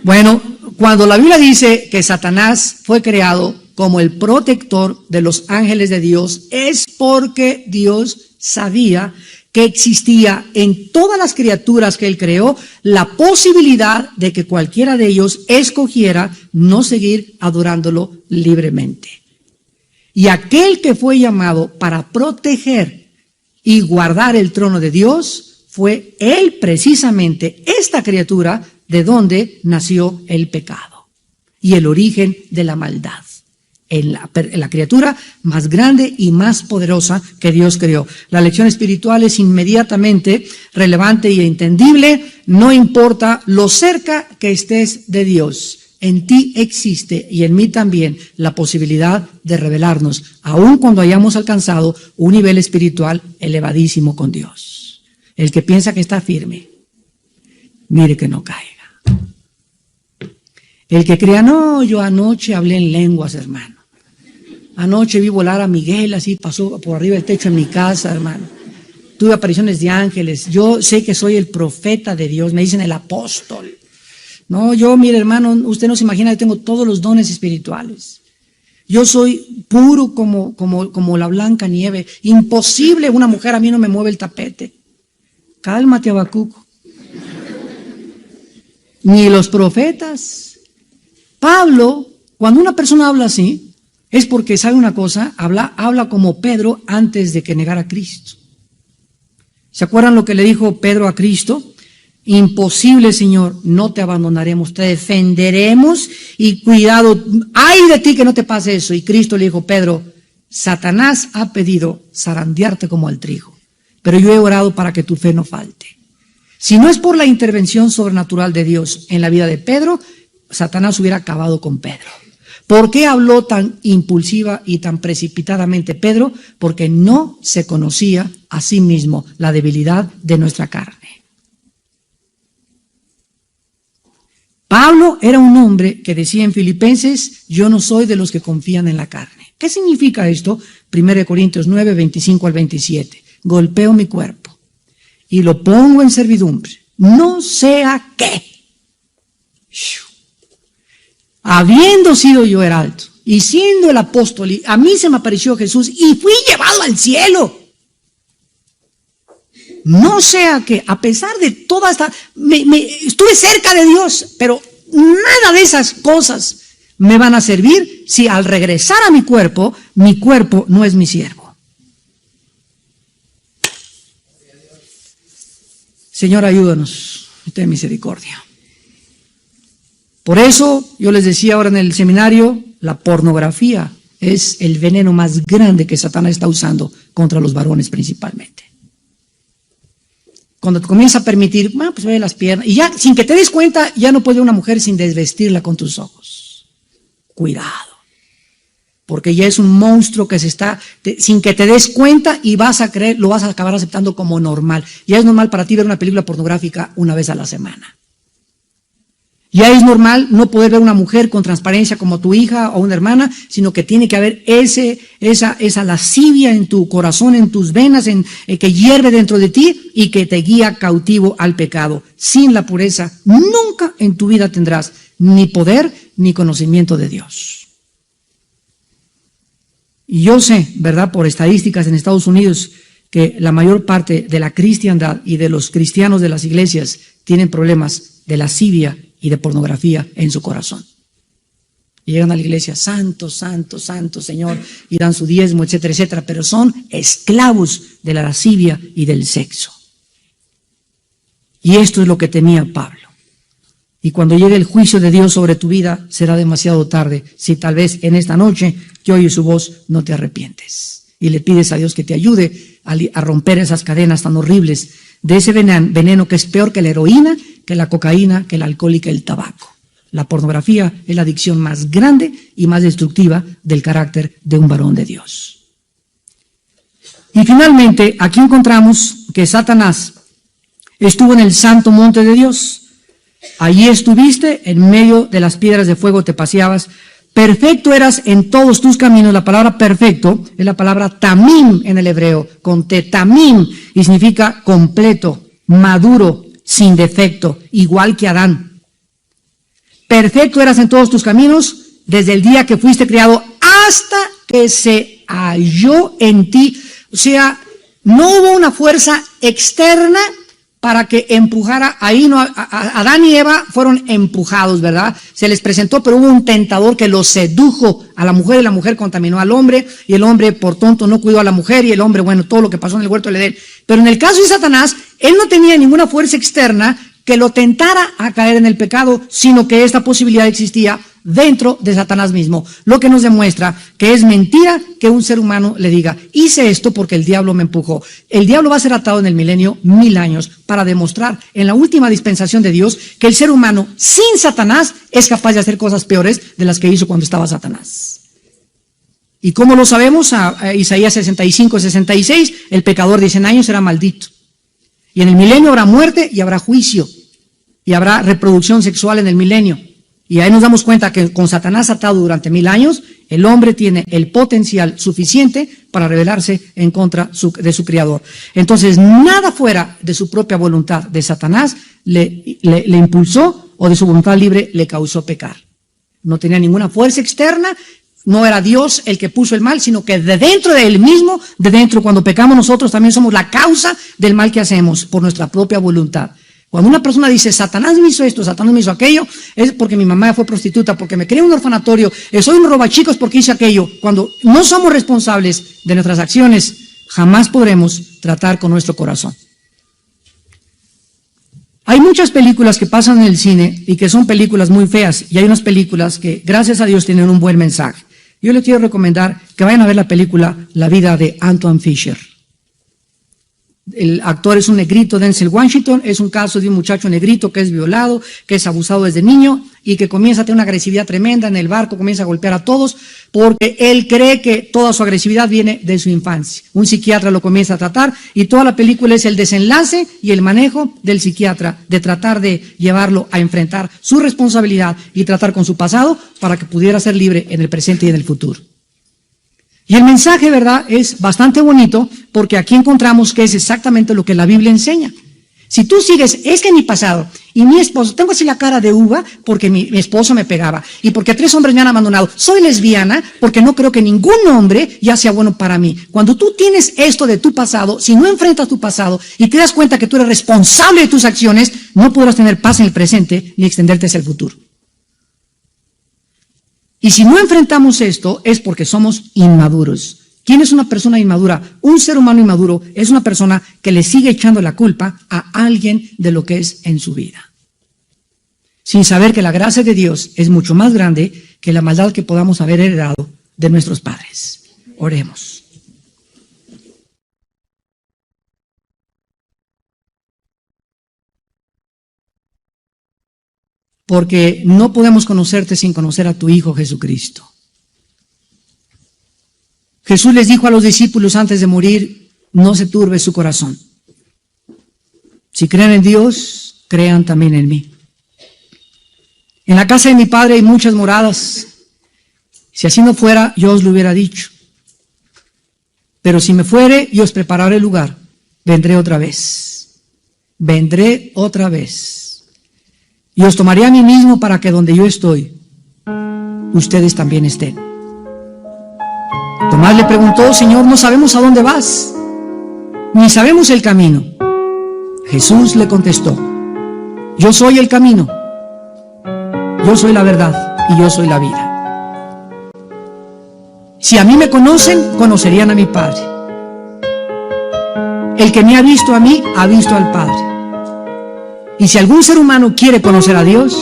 Bueno, cuando la Biblia dice que Satanás fue creado como el protector de los ángeles de Dios, es porque Dios sabía que existía en todas las criaturas que Él creó la posibilidad de que cualquiera de ellos escogiera no seguir adorándolo libremente. Y aquel que fue llamado para proteger y guardar el trono de Dios fue Él precisamente, esta criatura, de donde nació el pecado y el origen de la maldad. En la criatura más grande y más poderosa que Dios creó. La lección espiritual es inmediatamente relevante y entendible. No importa lo cerca que estés de Dios, en ti existe y en mí también la posibilidad de revelarnos, aun cuando hayamos alcanzado un nivel espiritual elevadísimo con Dios. El que piensa que está firme, mire que no caiga. El que crea, no, yo anoche hablé en lenguas, hermano. Anoche vi volar a Miguel, así pasó por arriba del techo en mi casa, hermano. Tuve apariciones de ángeles. Yo sé que soy el profeta de Dios, me dicen el apóstol. No, yo, mire, hermano, usted no se imagina que tengo todos los dones espirituales. Yo soy puro como la blanca nieve. Imposible, una mujer a mí no me mueve el tapete. Cálmate, Habacuc. Ni los profetas. Pablo, cuando una persona habla así, es porque sabe una cosa, habla como Pedro antes de que negara a Cristo. ¿Se acuerdan lo que le dijo Pedro a Cristo? Imposible, Señor, no te abandonaremos, te defenderemos y cuidado, ay de ti que no te pase eso. Y Cristo le dijo, Pedro, Satanás ha pedido zarandearte como al trigo, pero yo he orado para que tu fe no falte. Si no es por la intervención sobrenatural de Dios en la vida de Pedro, Satanás hubiera acabado con Pedro. ¿Por qué habló tan impulsiva y tan precipitadamente Pedro? Porque no se conocía a sí mismo la debilidad de nuestra carne. Pablo era un hombre que decía en Filipenses, yo no soy de los que confían en la carne. ¿Qué significa esto? 1 Corintios 9, 25 al 27. Golpeo mi cuerpo y lo pongo en servidumbre, no sea que, habiendo sido yo heraldo y siendo el apóstol, y a mí se me apareció Jesús y fui llevado al cielo. No sea que, a pesar de toda esta, estuve cerca de Dios, pero nada de esas cosas me van a servir si al regresar a mi cuerpo no es mi siervo. Señor, ayúdanos, ten misericordia. Por eso, yo les decía ahora en el seminario, la pornografía es el veneno más grande que Satanás está usando contra los varones principalmente. Cuando te comienza a permitir, pues ve las piernas, y ya, sin que te des cuenta, ya no puedes ver una mujer sin desvestirla con tus ojos. Cuidado, porque ya es un monstruo que sin que te des cuenta y vas a creer, lo vas a acabar aceptando como normal. Ya es normal para ti ver una película pornográfica una vez a la semana. Ya es normal no poder ver una mujer con transparencia como tu hija o una hermana, sino que tiene que haber esa lascivia en tu corazón, en tus venas, que hierve dentro de ti y que te guía cautivo al pecado. Sin la pureza, nunca en tu vida tendrás ni poder ni conocimiento de Dios. Y yo sé, ¿verdad?, por estadísticas en Estados Unidos, que la mayor parte de la cristiandad y de los cristianos de las iglesias tienen problemas de lascivia y de pornografía en su corazón. Y llegan a la iglesia, santo, santo, santo, Señor, y dan su diezmo, etcétera, etcétera, pero son esclavos de la lascivia y del sexo. Y esto es lo que temía Pablo. Y cuando llegue el juicio de Dios sobre tu vida, será demasiado tarde si tal vez en esta noche que oyes su voz no te arrepientes. Y le pides a Dios que te ayude a romper esas cadenas tan horribles de ese veneno que es peor que la heroína, que la cocaína, que el alcohol y que el tabaco. La pornografía es la adicción más grande y más destructiva del carácter de un varón de Dios. Y finalmente, aquí encontramos que Satanás estuvo en el santo monte de Dios. Allí estuviste, en medio de las piedras de fuego te paseabas. Perfecto eras en todos tus caminos. La palabra perfecto es la palabra tamim en el hebreo, con te tamim, y significa completo, maduro, sin defecto, igual que Adán. Perfecto eras en todos tus caminos, desde el día que fuiste creado hasta que se halló en ti. O sea, no hubo una fuerza externa para que empujara. Ahí no, Adán y Eva fueron empujados, ¿verdad? Se les presentó, pero hubo un tentador que los sedujo a la mujer y la mujer contaminó al hombre y el hombre por tonto no cuidó a la mujer y el hombre, bueno, todo lo que pasó en el huerto del Edén. Pero en el caso de Satanás, él no tenía ninguna fuerza externa que lo tentara a caer en el pecado, sino que esta posibilidad existía dentro de Satanás mismo, lo que nos demuestra que es mentira que un ser humano le diga, hice esto porque el diablo me empujó. El diablo va a ser atado en el milenio 1000 años para demostrar en la última dispensación de Dios que el ser humano sin Satanás es capaz de hacer cosas peores de las que hizo cuando estaba Satanás. ¿Y cómo lo sabemos? A Isaías 65-66, el pecador de 100 años será maldito. Y en el milenio habrá muerte y habrá juicio y habrá reproducción sexual en el milenio. Y ahí nos damos cuenta que con Satanás atado durante 1000 años, el hombre tiene el potencial suficiente para rebelarse en contra de su Creador. Entonces, nada fuera de su propia voluntad de Satanás le impulsó o de su voluntad libre le causó pecar. No tenía ninguna fuerza externa, no era Dios el que puso el mal, sino que de dentro de él mismo, de dentro, cuando pecamos nosotros también somos la causa del mal que hacemos por nuestra propia voluntad. Cuando una persona dice, Satanás me hizo esto, Satanás me hizo aquello, es porque mi mamá fue prostituta, porque me crié en un orfanatorio, soy un robachicos porque hice aquello. Cuando no somos responsables de nuestras acciones, jamás podremos tratar con nuestro corazón. Hay muchas películas que pasan en el cine y que son películas muy feas, y hay unas películas que, gracias a Dios, tienen un buen mensaje. Yo les quiero recomendar que vayan a ver la película La vida de Antoine Fisher. El actor es un negrito, Denzel Washington, es un caso de un muchacho negrito que es violado, que es abusado desde niño y que comienza a tener una agresividad tremenda en el barco, comienza a golpear a todos porque él cree que toda su agresividad viene de su infancia. Un psiquiatra lo comienza a tratar y toda la película es el desenlace y el manejo del psiquiatra de tratar de llevarlo a enfrentar su responsabilidad y tratar con su pasado para que pudiera ser libre en el presente y en el futuro. Y el mensaje, ¿verdad?, es bastante bonito porque aquí encontramos que es exactamente lo que la Biblia enseña. Si tú sigues, es que mi pasado y mi esposo, tengo así la cara de uva porque mi esposo me pegaba y porque 3 hombres me han abandonado, soy lesbiana porque no creo que ningún hombre ya sea bueno para mí. Cuando tú tienes esto de tu pasado, si no enfrentas tu pasado y te das cuenta que tú eres responsable de tus acciones, no podrás tener paz en el presente ni extenderte hacia el futuro. Y si no enfrentamos esto es porque somos inmaduros. ¿Quién es una persona inmadura? Un ser humano inmaduro es una persona que le sigue echando la culpa a alguien de lo que es en su vida, sin saber que la gracia de Dios es mucho más grande que la maldad que podamos haber heredado de nuestros padres. Oremos. Porque no podemos conocerte sin conocer a tu Hijo Jesucristo. Jesús les dijo a los discípulos antes de morir, no se turbe su corazón. Si creen en Dios, crean también en mí. En la casa de mi Padre hay muchas moradas. Si así no fuera, yo os lo hubiera dicho. Pero si me fuere y os prepararé el lugar, vendré otra vez. Vendré otra vez. Y os tomaré a mí mismo para que donde yo estoy, ustedes también estén. Tomás le preguntó, Señor, no sabemos a dónde vas, ni sabemos el camino. Jesús le contestó, yo soy el camino, yo soy la verdad y yo soy la vida. Si a mí me conocen, conocerían a mi Padre. El que me ha visto a mí, ha visto al Padre. Y si algún ser humano quiere conocer a Dios,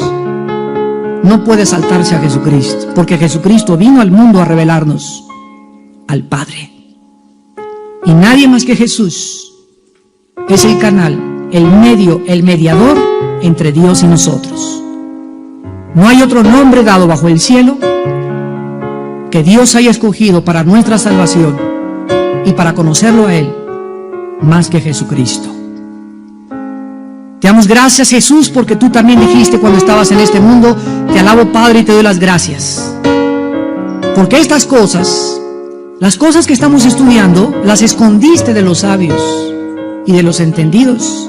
no puede saltarse a Jesucristo, porque Jesucristo vino al mundo a revelarnos al Padre. Y nadie más que Jesús es el canal, el medio, el mediador entre Dios y nosotros. No hay otro nombre dado bajo el cielo que Dios haya escogido para nuestra salvación y para conocerlo a Él, más que Jesucristo. Te damos gracias, Jesús, porque tú también dijiste cuando estabas en este mundo: te alabo, Padre, y te doy las gracias. Porque estas cosas, las cosas que estamos estudiando, las escondiste de los sabios y de los entendidos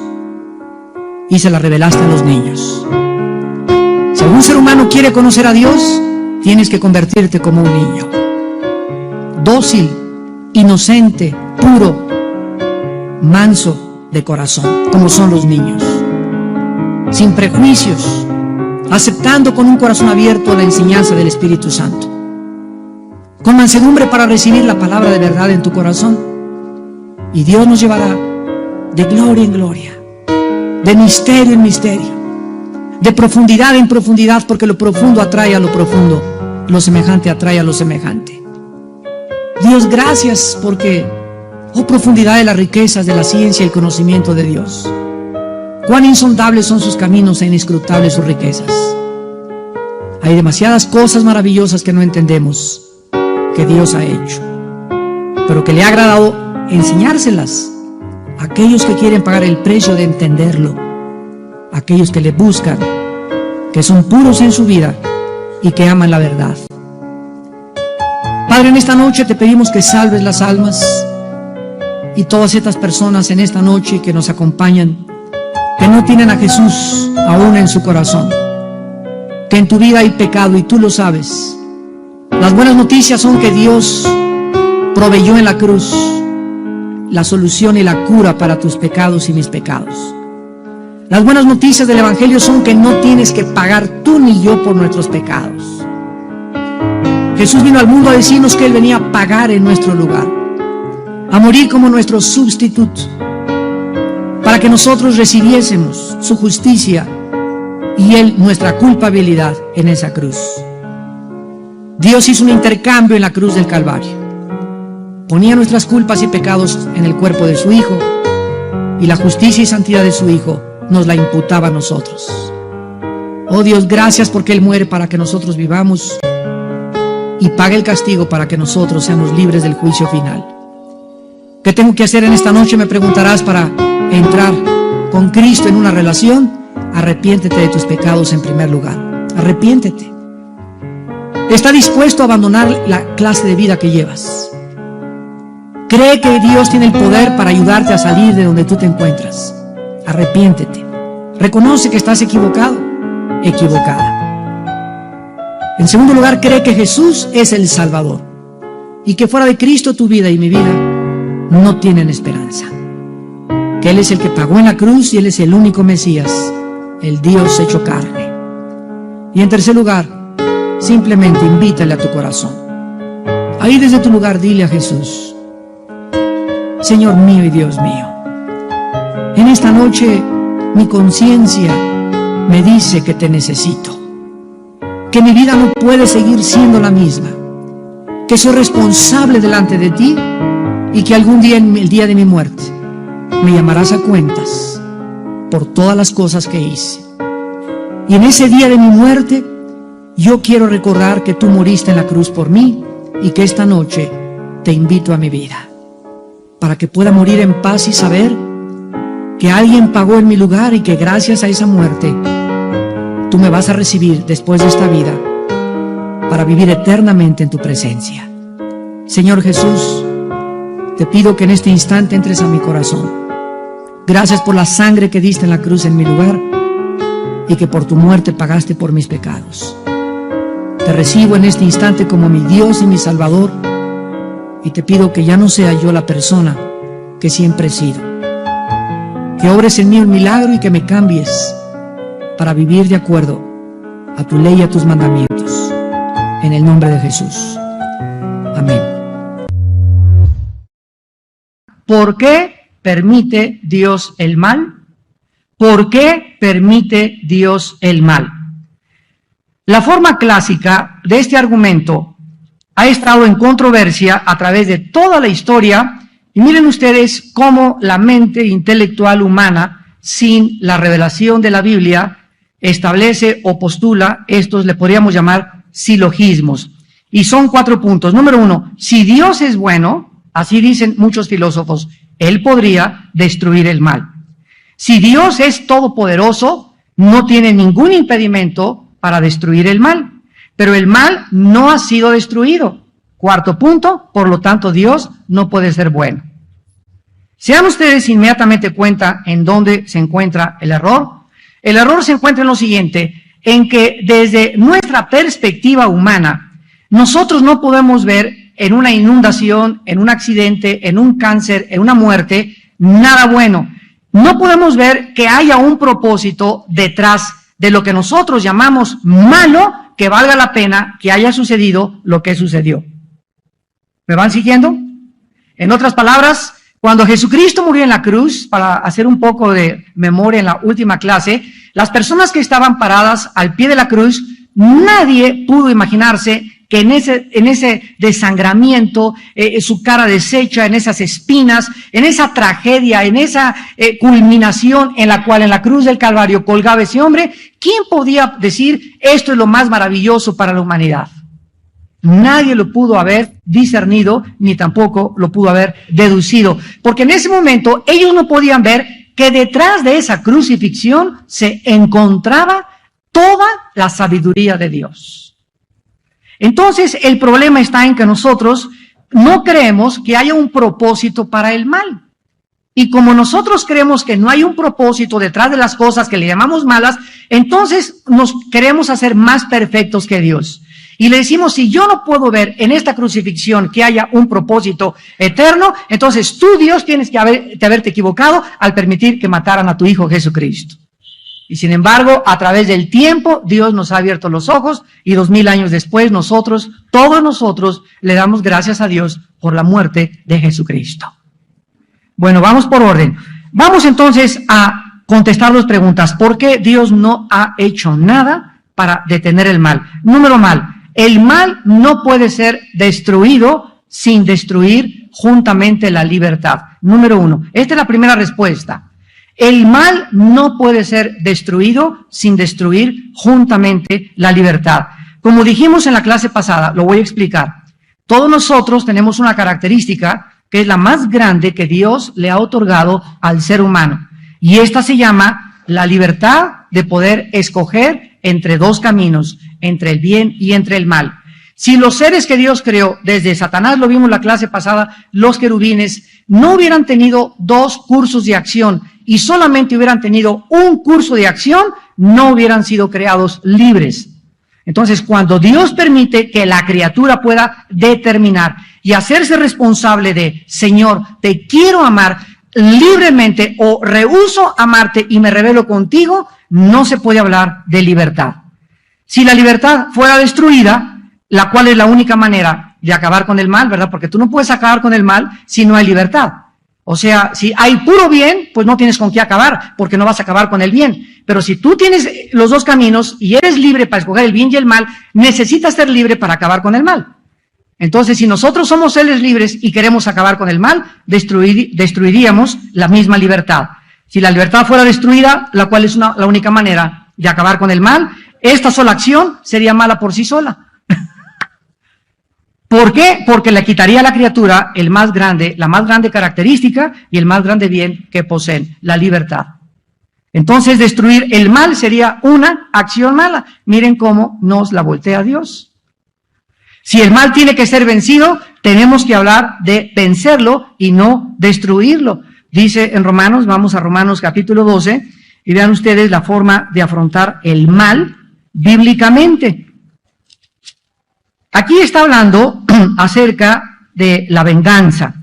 y se las revelaste a los niños. Si algún ser humano quiere conocer a Dios, tienes que convertirte como un niño, dócil, inocente, puro, manso de corazón, como son los niños, sin prejuicios, aceptando con un corazón abierto la enseñanza del Espíritu Santo, con mansedumbre para recibir la palabra de verdad en tu corazón. Y Dios nos llevará de gloria en gloria, de misterio en misterio, de profundidad en profundidad, porque lo profundo atrae a lo profundo, lo semejante atrae a lo semejante. Dios, gracias porque, oh profundidad de las riquezas de la ciencia y el conocimiento de Dios. Cuán insondables son sus caminos e inescrutables sus riquezas. Hay demasiadas cosas maravillosas que no entendemos que Dios ha hecho, pero que le ha agradado enseñárselas a aquellos que quieren pagar el precio de entenderlo, a aquellos que le buscan, que son puros en su vida y que aman la verdad. Padre, en esta noche te pedimos que salves las almas y todas estas personas en esta noche que nos acompañan, que no tienen a Jesús aún en su corazón, que en tu vida hay pecado y tú lo sabes. Las buenas noticias son que Dios proveyó en la cruz la solución y la cura para tus pecados y mis pecados. Las buenas noticias del Evangelio son que no tienes que pagar tú ni yo por nuestros pecados. Jesús vino al mundo a decirnos que Él venía a pagar en nuestro lugar, a morir como nuestro sustituto, para que nosotros recibiésemos su justicia y Él nuestra culpabilidad en esa cruz. Dios hizo un intercambio en la cruz del Calvario. Ponía nuestras culpas y pecados en el cuerpo de su Hijo, y la justicia y santidad de su Hijo nos la imputaba a nosotros. Oh Dios, gracias porque Él muere para que nosotros vivamos y pague el castigo para que nosotros seamos libres del juicio final. ¿Qué tengo que hacer en esta noche?, me preguntarás, para entrar con Cristo en una relación. Arrepiéntete de tus pecados en primer lugar. Arrepiéntete. Está dispuesto a abandonar la clase de vida que llevas. Cree que Dios tiene el poder para ayudarte a salir de donde tú te encuentras. Arrepiéntete. Reconoce que estás equivocado, equivocada. En segundo lugar, cree que Jesús es el Salvador y que fuera de Cristo tu vida y mi vida no tienen esperanza. Que Él es el que pagó en la cruz y Él es el único Mesías, el Dios hecho carne. Y en tercer lugar, simplemente invítale a tu corazón. Ahí desde tu lugar dile a Jesús: Señor mío y Dios mío, en esta noche mi conciencia me dice que te necesito, que mi vida no puede seguir siendo la misma, que soy responsable delante de ti y que algún día, en el día de mi muerte, me llamarás a cuentas por todas las cosas que hice. Y en ese día de mi muerte, yo quiero recordar que tú moriste en la cruz por mí y que esta noche te invito a mi vida, para que pueda morir en paz y saber que alguien pagó en mi lugar y que gracias a esa muerte tú me vas a recibir después de esta vida para vivir eternamente en tu presencia. Señor Jesús, te pido que en este instante entres a mi corazón. Gracias por la sangre que diste en la cruz en mi lugar y que por tu muerte pagaste por mis pecados. Te recibo en este instante como mi Dios y mi Salvador, y te pido que ya no sea yo la persona que siempre he sido. Que obres en mí un milagro y que me cambies para vivir de acuerdo a tu ley y a tus mandamientos. En el nombre de Jesús. Amén. ¿Por qué permite Dios el mal? ¿por qué permite Dios el mal? La forma clásica de este argumento ha estado en controversia a través de toda la historia, y miren ustedes cómo la mente intelectual humana, sin la revelación de la Biblia, establece o postula, estos le podríamos llamar silogismos. Y son 4 puntos. Número 1, si Dios es bueno, así dicen muchos filósofos, Él podría destruir el mal. Si Dios es todopoderoso, no tiene ningún impedimento para destruir el mal. Pero el mal no ha sido destruido. 4 punto, por lo tanto Dios no puede ser bueno. Se dan ustedes inmediatamente cuenta en dónde se encuentra el error. El error se encuentra en lo siguiente, en que desde nuestra perspectiva humana, nosotros no podemos ver en una inundación, en un accidente, en un cáncer, en una muerte, nada bueno. No podemos ver que haya un propósito detrás de lo que nosotros llamamos malo, que valga la pena que haya sucedido lo que sucedió. ¿Me van siguiendo? En otras palabras, cuando Jesucristo murió en la cruz, para hacer un poco de memoria en la última clase, las personas que estaban paradas al pie de la cruz, nadie pudo imaginarse que en ese desangramiento, su cara deshecha, en esas espinas, en esa tragedia, en esa culminación en la cual en la cruz del Calvario colgaba ese hombre, ¿quién podía decir esto es lo más maravilloso para la humanidad? Nadie lo pudo haber discernido, ni tampoco lo pudo haber deducido, porque en ese momento ellos no podían ver que detrás de esa crucifixión se encontraba toda la sabiduría de Dios. Entonces, el problema está en que nosotros no creemos que haya un propósito para el mal. Y como nosotros creemos que no hay un propósito detrás de las cosas que le llamamos malas, entonces nos queremos hacer más perfectos que Dios. Y le decimos, si yo no puedo ver en esta crucifixión que haya un propósito eterno, entonces tú, Dios, tienes que haberte equivocado al permitir que mataran a tu Hijo Jesucristo. Y sin embargo, a través del tiempo, Dios nos ha abierto los ojos y 2000 años después nosotros, todos nosotros, le damos gracias a Dios por la muerte de Jesucristo. Bueno, vamos por orden. Vamos entonces a contestar las preguntas. ¿Por qué Dios no ha hecho nada para detener el mal? Número mal. El mal no puede ser destruido sin destruir juntamente la libertad. Número 1. Esta es la primera respuesta. El mal no puede ser destruido sin destruir juntamente la libertad. Como dijimos en la clase pasada, lo voy a explicar. Todos nosotros tenemos una característica que es la más grande que Dios le ha otorgado al ser humano. Y esta se llama la libertad de poder escoger entre 2 caminos, entre el bien y entre el mal. Si los seres que Dios creó, desde Satanás, lo vimos en la clase pasada, los querubines, no hubieran tenido 2 cursos de acción y solamente hubieran tenido un curso de acción, no hubieran sido creados libres. Entonces, cuando Dios permite que la criatura pueda determinar y hacerse responsable de, Señor, te quiero amar libremente o rehúso amarte y me rebelo contigo, no se puede hablar de libertad. Si la libertad fuera destruida, la cual es la única manera de acabar con el mal, ¿verdad? Porque tú no puedes acabar con el mal si no hay libertad. O sea, si hay puro bien, pues no tienes con qué acabar, porque no vas a acabar con el bien. Pero si tú tienes los 2 caminos y eres libre para escoger el bien y el mal, necesitas ser libre para acabar con el mal. Entonces, si nosotros somos seres libres y queremos acabar con el mal, destruiríamos la misma libertad. Si la libertad fuera destruida, la cual es la única manera de acabar con el mal, esta sola acción sería mala por sí sola. ¿Por qué? Porque le quitaría a la criatura la más grande característica y el más grande bien que poseen, la libertad. Entonces, destruir el mal sería una acción mala. Miren cómo nos la voltea Dios. Si el mal tiene que ser vencido, tenemos que hablar de vencerlo y no destruirlo. Dice en Romanos, vamos a Romanos capítulo 12, y vean ustedes la forma de afrontar el mal bíblicamente. Aquí está hablando acerca de la venganza,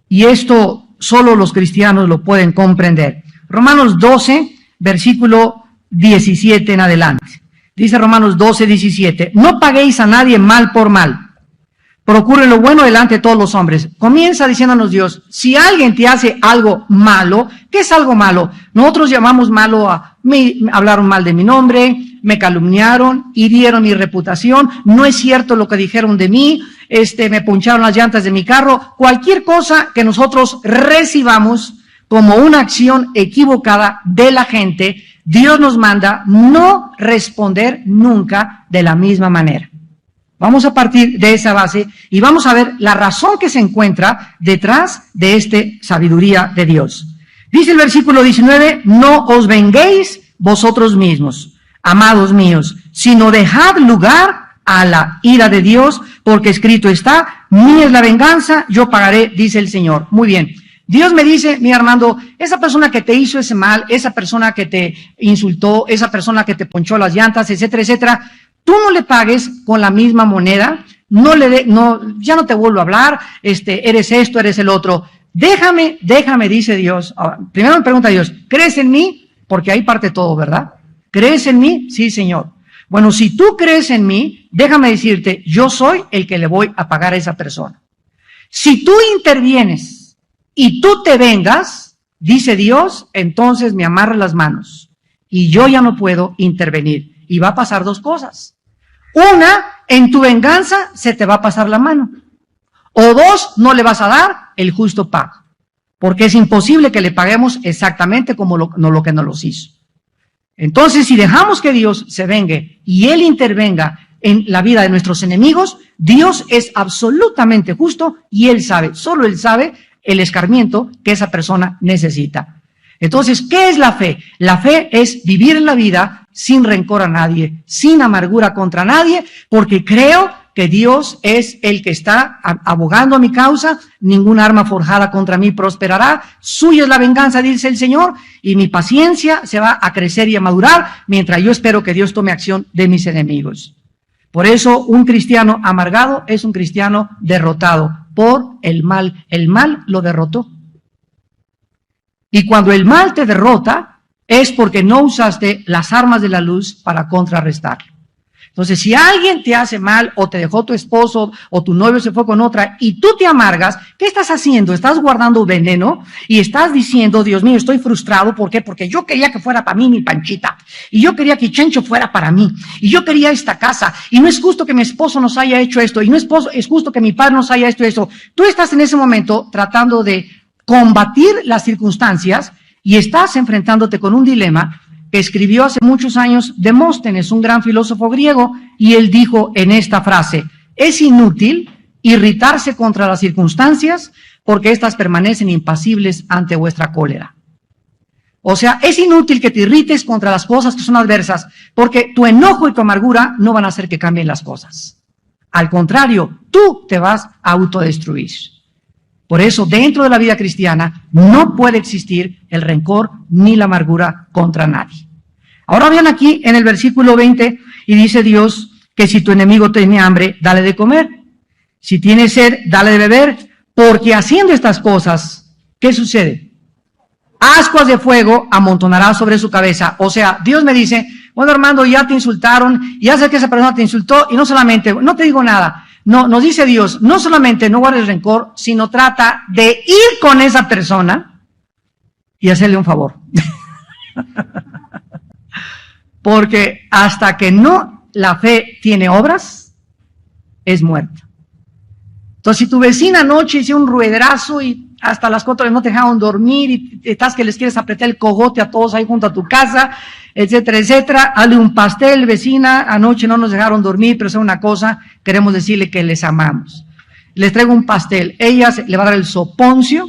y esto solo los cristianos lo pueden comprender. Romanos 12, versículo 17 en adelante. Dice Romanos 12, 17, no paguéis a nadie mal por mal. procure lo bueno delante de todos los hombres. Comienza diciéndonos Dios, si alguien te hace algo malo, ¿qué es algo malo? Nosotros llamamos malo hablaron mal de mi nombre, me calumniaron, hirieron mi reputación, no es cierto lo que dijeron de mí, me poncharon las llantas de mi carro, cualquier cosa que nosotros recibamos como una acción equivocada de la gente, Dios nos manda no responder nunca de la misma manera. Vamos a partir de esa base y vamos a ver la razón que se encuentra detrás de esta sabiduría de Dios. Dice el versículo 19, no os venguéis vosotros mismos, amados míos, sino dejad lugar a la ira de Dios, porque escrito está, mía es la venganza, yo pagaré, dice el Señor. Muy bien. Dios me dice, mira Armando, esa persona que te hizo ese mal, esa persona que te insultó, esa persona que te ponchó las llantas, etcétera, etcétera, tú no le pagues con la misma moneda, ya no te vuelvo a hablar, eres esto, eres el otro. Déjame, dice Dios. Ahora, primero me pregunta Dios, ¿crees en mí? Porque ahí parte todo, ¿verdad? ¿Crees en mí? Sí, Señor. Bueno, si tú crees en mí, déjame decirte, yo soy el que le voy a pagar a esa persona. Si tú intervienes y tú te vengas, dice Dios, entonces me amarras las manos y yo ya no puedo intervenir. Y va a pasar dos cosas. Una, en tu venganza se te va a pasar la mano. O dos, no le vas a dar el justo pago. Porque es imposible que le paguemos exactamente como lo que nos los hizo. Entonces, si dejamos que Dios se vengue y Él intervenga en la vida de nuestros enemigos, Dios es absolutamente justo y Él sabe, solo Él sabe el escarmiento que esa persona necesita. Entonces, ¿qué es la fe? La fe es vivir en la vida sin rencor a nadie, sin amargura contra nadie, porque creo que Dios es el que está abogando a mi causa, ningún arma forjada contra mí prosperará, suya es la venganza, dice el Señor, y mi paciencia se va a crecer y a madurar, mientras yo espero que Dios tome acción de mis enemigos. Por eso, un cristiano amargado es un cristiano derrotado por el mal. El mal lo derrotó. Y cuando el mal te derrota, es porque no usaste las armas de la luz para contrarrestarlo. Entonces, si alguien te hace mal, o te dejó tu esposo, o tu novio se fue con otra, y tú te amargas, ¿qué estás haciendo? Estás guardando veneno, y estás diciendo, Dios mío, estoy frustrado, ¿por qué? Porque yo quería que fuera para mí mi Panchita, y yo quería que Chencho fuera para mí, y yo quería esta casa, y no es justo que mi esposo nos haya hecho esto, y no es justo que mi padre nos haya hecho esto. Tú estás en ese momento tratando de combatir las circunstancias, y estás enfrentándote con un dilema que escribió hace muchos años Demóstenes, un gran filósofo griego, y él dijo en esta frase, es inútil irritarse contra las circunstancias porque éstas permanecen impasibles ante vuestra cólera. O sea, es inútil que te irrites contra las cosas que son adversas porque tu enojo y tu amargura no van a hacer que cambien las cosas. Al contrario, tú te vas a autodestruir. Por eso, dentro de la vida cristiana, no puede existir el rencor ni la amargura contra nadie. Ahora vean aquí en el versículo 20, y dice Dios que si tu enemigo tiene hambre, dale de comer. Si tiene sed, dale de beber, porque haciendo estas cosas, ¿qué sucede? Ascuas de fuego amontonará sobre su cabeza. O sea, Dios me dice, bueno Armando, ya te insultaron, ya sé que esa persona te insultó, y no solamente, no te digo nada. No, nos dice Dios, no solamente no guardes rencor, sino trata de ir con esa persona y hacerle un favor. Porque hasta que no la fe tiene obras, es muerta. Entonces, si tu vecina anoche hizo un ruedrazo y hasta las 4 no te dejaron dormir y estás que les quieres apretar el cogote a todos ahí junto a tu casa, etcétera, etcétera, hazle un pastel, vecina, anoche no nos dejaron dormir, pero es una cosa, queremos decirle que les amamos. Les traigo un pastel, ella le va a dar el soponcio,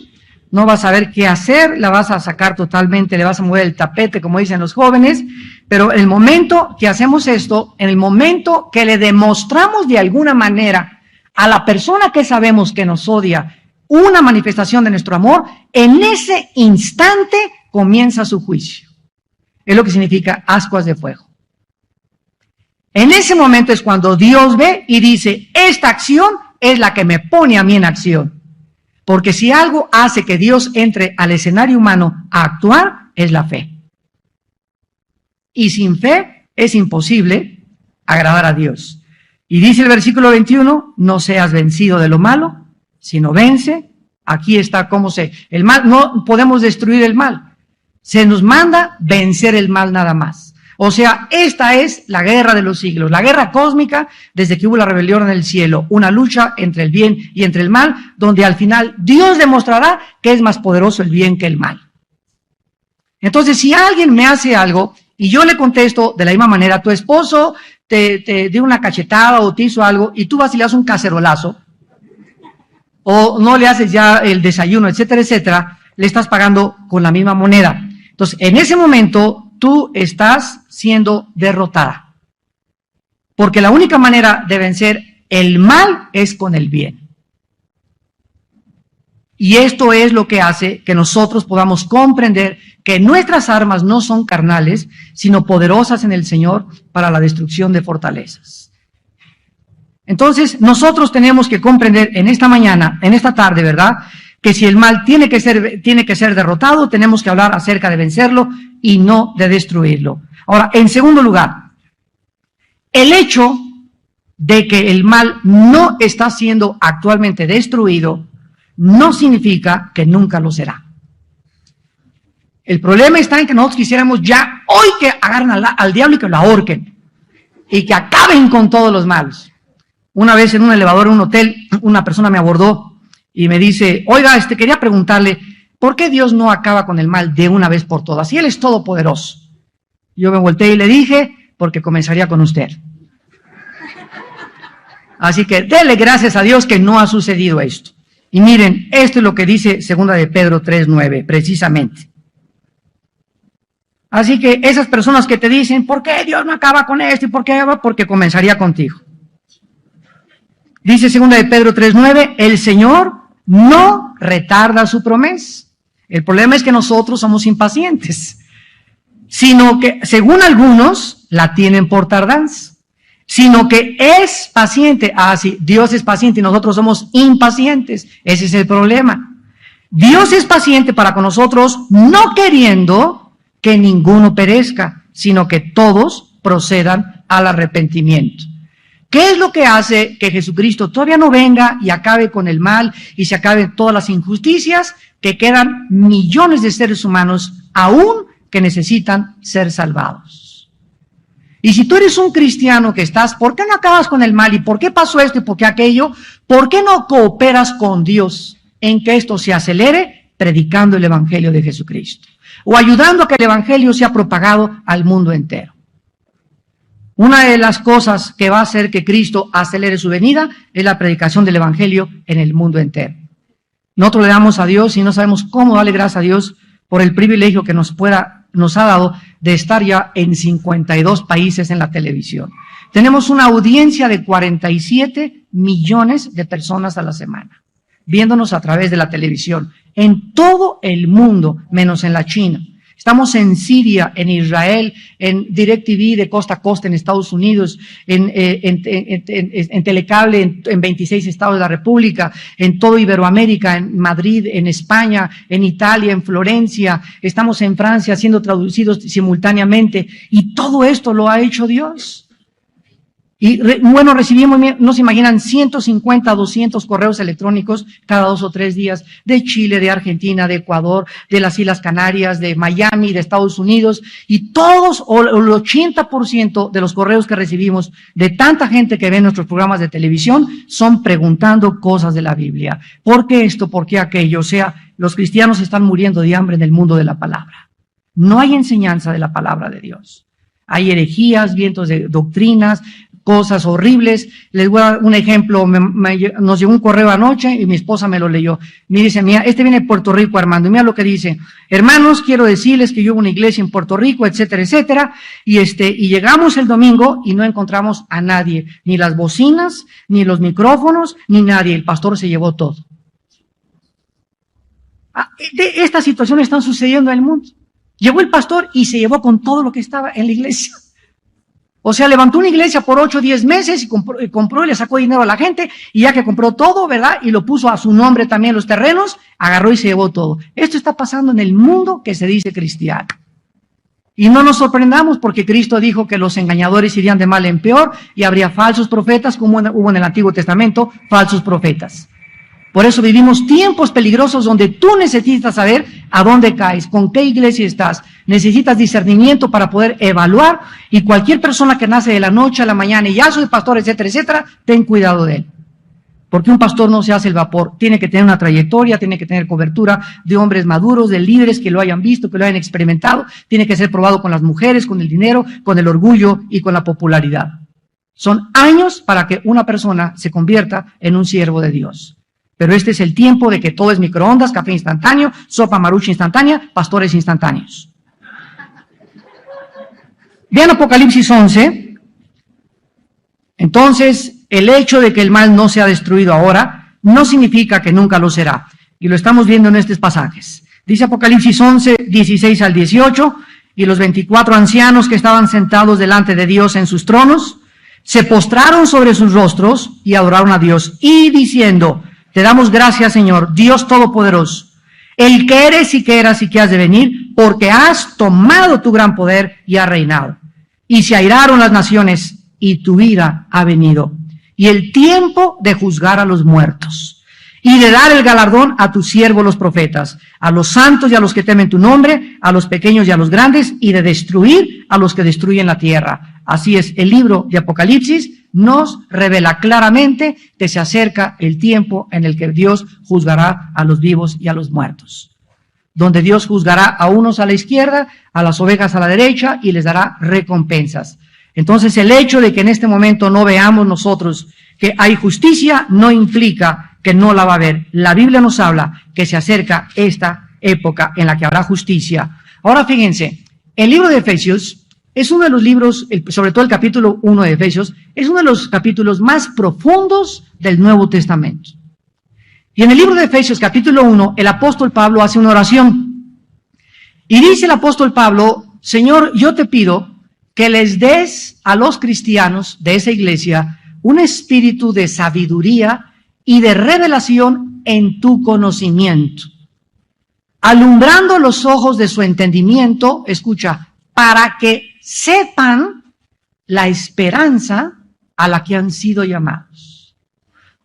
no va a saber qué hacer, la vas a sacar totalmente, le vas a mover el tapete, como dicen los jóvenes, pero en el momento que hacemos esto, en el momento que le demostramos de alguna manera a la persona que sabemos que nos odia una manifestación de nuestro amor, en ese instante comienza su juicio. Es lo que significa ascuas de fuego. En ese momento es cuando Dios ve y dice, esta acción es la que me pone a mí en acción. Porque si algo hace que Dios entre al escenario humano a actuar, es la fe. Y sin fe es imposible agradar a Dios. Y dice el versículo 21, no seas vencido de lo malo, sino vence. Aquí está el mal, no podemos destruir el mal. Se nos manda vencer el mal nada más. O sea, esta es la guerra de los siglos, la guerra cósmica desde que hubo la rebelión en el cielo, una lucha entre el bien y entre el mal, donde al final Dios demostrará que es más poderoso el bien que el mal. Entonces, si alguien me hace algo y yo le contesto de la misma manera, tu esposo te dio una cachetada o te hizo algo y tú vas y le das un cacerolazo, o no le haces ya el desayuno, etcétera, etcétera, le estás pagando con la misma moneda. Entonces, en ese momento, tú estás siendo derrotada. Porque la única manera de vencer el mal es con el bien. Y esto es lo que hace que nosotros podamos comprender que nuestras armas no son carnales, sino poderosas en el Señor para la destrucción de fortalezas. Entonces, nosotros tenemos que comprender en esta mañana, en esta tarde, ¿verdad?, que si el mal tiene que ser derrotado, tenemos que hablar acerca de vencerlo y no de destruirlo. Ahora, en segundo lugar, el hecho de que el mal no está siendo actualmente destruido no significa que nunca lo será. El problema está en que nosotros quisiéramos ya hoy que agarren al diablo y que lo ahorquen y que acaben con todos los malos. Una vez en un elevador en un hotel, una persona me abordó y me dice, oiga, quería preguntarle, ¿por qué Dios no acaba con el mal de una vez por todas? Si Él es todopoderoso. Yo me volteé y le dije, porque comenzaría con usted. Así que dele gracias a Dios que no ha sucedido esto. Y miren, esto es lo que dice 2 de Pedro 3:9, precisamente. Así que esas personas que te dicen, ¿por qué Dios no acaba con esto? ¿Y por qué? Porque comenzaría contigo. Dice 2 de Pedro 3:9, el Señor no retarda su promesa. El problema es que nosotros somos impacientes, sino que, según algunos, la tienen por tardanza, sino que es paciente. Ah, sí, Dios es paciente y nosotros somos impacientes. Ese es el problema. Dios es paciente para con nosotros, no queriendo que ninguno perezca, sino que todos procedan al arrepentimiento. ¿Qué es lo que hace que Jesucristo todavía no venga y acabe con el mal y se acaben todas las injusticias? Que quedan millones de seres humanos aún que necesitan ser salvados. Y si tú eres un cristiano que estás, ¿por qué no acabas con el mal? ¿Y por qué pasó esto y por qué aquello? ¿Por qué no cooperas con Dios en que esto se acelere predicando el Evangelio de Jesucristo? O ayudando a que el Evangelio sea propagado al mundo entero. Una de las cosas que va a hacer que Cristo acelere su venida es la predicación del Evangelio en el mundo entero. Nosotros le damos a Dios y no sabemos cómo darle gracias a Dios por el privilegio que nos ha dado de estar ya en 52 países en la televisión. Tenemos una audiencia de 47 millones de personas a la semana, viéndonos a través de la televisión, en todo el mundo, menos en la China. Estamos en Siria, en Israel, en DirecTV de costa a costa en Estados Unidos, en Telecable en 26 estados de la República, en todo Iberoamérica, en Madrid, en España, en Italia, en Florencia. Estamos en Francia siendo traducidos simultáneamente y todo esto lo ha hecho Dios. Y bueno, recibimos, no se imaginan, 150, 200 correos electrónicos cada 2 o 3 días de Chile, de Argentina, de Ecuador, de las Islas Canarias, de Miami, de Estados Unidos, y todos, o el 80% de los correos que recibimos de tanta gente que ve nuestros programas de televisión son preguntando cosas de la Biblia. ¿Por qué esto? ¿Por qué aquello? O sea, los cristianos están muriendo de hambre en el mundo de la palabra. No hay enseñanza de la palabra de Dios. Hay herejías, vientos de doctrinas, cosas horribles. Les voy a dar un ejemplo. Nos llegó un correo anoche y mi esposa me lo leyó. Me dice, mira, viene de Puerto Rico, Armando, y mira lo que dice. Hermanos, quiero decirles que yo hubo una iglesia en Puerto Rico, etcétera, etcétera, y llegamos el domingo y no encontramos a nadie, ni las bocinas, ni los micrófonos, ni nadie. El pastor se llevó todo. Estas situaciones están sucediendo en el mundo. Llegó el pastor y se llevó con todo lo que estaba en la iglesia. O sea, levantó una iglesia por 8 o 10 meses y compró y le sacó dinero a la gente, y ya que compró todo, ¿verdad? Y lo puso a su nombre también los terrenos, agarró y se llevó todo. Esto está pasando en el mundo que se dice cristiano. Y no nos sorprendamos porque Cristo dijo que los engañadores irían de mal en peor y habría falsos profetas, como hubo en el Antiguo Testamento, falsos profetas. Por eso vivimos tiempos peligrosos donde tú necesitas saber a dónde caes, con qué iglesia estás. Necesitas discernimiento para poder evaluar, y cualquier persona que nace de la noche a la mañana y ya soy pastor, etcétera, etcétera, ten cuidado de él. Porque un pastor no se hace el vapor, tiene que tener una trayectoria, tiene que tener cobertura de hombres maduros, de líderes que lo hayan visto, que lo hayan experimentado, tiene que ser probado con las mujeres, con el dinero, con el orgullo y con la popularidad. Son años para que una persona se convierta en un siervo de Dios. Pero este es el tiempo de que todo es microondas, café instantáneo, sopa marucha instantánea, pastores instantáneos. Vean Apocalipsis 11. Entonces, el hecho de que el mal no sea destruido ahora no significa que nunca lo será. Y lo estamos viendo en estos pasajes. Dice Apocalipsis 11, 16 al 18, y los 24 ancianos que estaban sentados delante de Dios en sus tronos, se postraron sobre sus rostros y adoraron a Dios, y diciendo: te damos gracias, Señor, Dios Todopoderoso, el que eres y que eras y que has de venir, porque has tomado tu gran poder y has reinado. Y se airaron las naciones, y tu ira ha venido, y el tiempo de juzgar a los muertos, y de dar el galardón a tus siervos los profetas, a los santos y a los que temen tu nombre, a los pequeños y a los grandes, y de destruir a los que destruyen la tierra. Así es, el libro de Apocalipsis nos revela claramente que se acerca el tiempo en el que Dios juzgará a los vivos y a los muertos, donde Dios juzgará a unos a la izquierda, a las ovejas a la derecha, y les dará recompensas. Entonces, el hecho de que en este momento no veamos nosotros que hay justicia no implica que no la va a haber. La Biblia nos habla que se acerca esta época en la que habrá justicia. Ahora fíjense, el libro de Efesios es uno de los libros, sobre todo el capítulo 1 de Efesios, es uno de los capítulos más profundos del Nuevo Testamento. Y en el libro de Efesios, capítulo 1, el apóstol Pablo hace una oración. Y dice el apóstol Pablo: Señor, yo te pido que les des a los cristianos de esa iglesia un espíritu de sabiduría y de revelación en tu conocimiento, alumbrando los ojos de su entendimiento, escucha, para que sepan la esperanza a la que han sido llamados.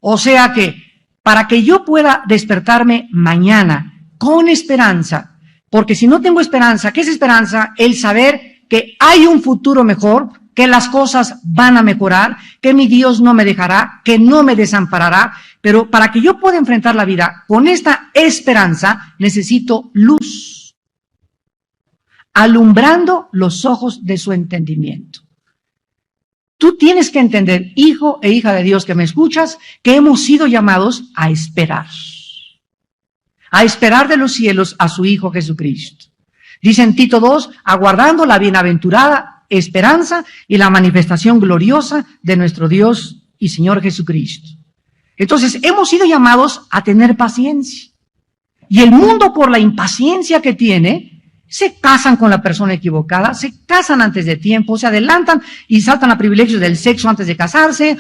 O sea que, para que yo pueda despertarme mañana con esperanza, porque si no tengo esperanza, ¿qué es esperanza? El saber que hay un futuro mejor, que las cosas van a mejorar, que mi Dios no me dejará, que no me desamparará. Pero para que yo pueda enfrentar la vida con esta esperanza, necesito luz, alumbrando los ojos de su entendimiento. Tú tienes que entender, hijo e hija de Dios que me escuchas, que hemos sido llamados a esperar de los cielos a su Hijo Jesucristo. Dice en Tito 2, aguardando la bienaventurada esperanza y la manifestación gloriosa de nuestro Dios y Señor Jesucristo. Entonces, hemos sido llamados a tener paciencia. Y el mundo, por la impaciencia que tiene, se casan con la persona equivocada, se casan antes de tiempo, se adelantan y saltan a privilegios del sexo antes de casarse,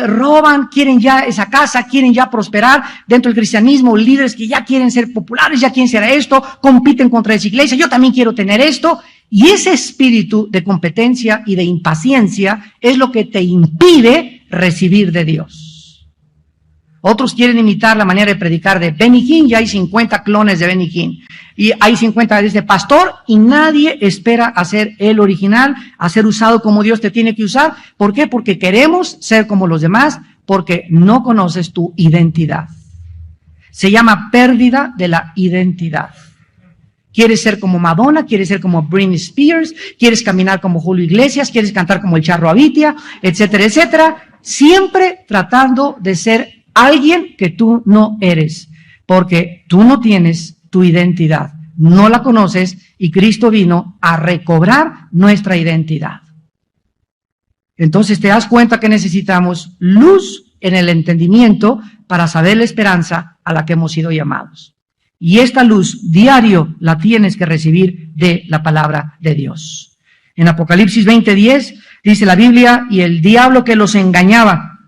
roban, quieren ya esa casa, quieren ya prosperar dentro del cristianismo, líderes que ya quieren ser populares, ya quieren ser esto, compiten contra esa iglesia, yo también quiero tener esto. Y ese espíritu de competencia y de impaciencia es lo que te impide recibir de Dios. Otros quieren imitar la manera de predicar de Benny Hinn, y hay 50 clones de Benny Hinn. Y hay 50 de este pastor, y nadie espera a ser el original, a ser usado como Dios te tiene que usar. ¿Por qué? Porque queremos ser como los demás, porque no conoces tu identidad. Se llama pérdida de la identidad. ¿Quieres ser como Madonna? ¿Quieres ser como Britney Spears? ¿Quieres caminar como Julio Iglesias? ¿Quieres cantar como el Charro Avitia? Etcétera, etcétera. Siempre tratando de ser alguien que tú no eres, porque tú no tienes tu identidad, no la conoces, y Cristo vino a recobrar nuestra identidad. Entonces te das cuenta que necesitamos luz en el entendimiento para saber la esperanza a la que hemos sido llamados. Y esta luz diario la tienes que recibir de la palabra de Dios. En Apocalipsis 20:10 dice la Biblia: y el diablo que los engañaba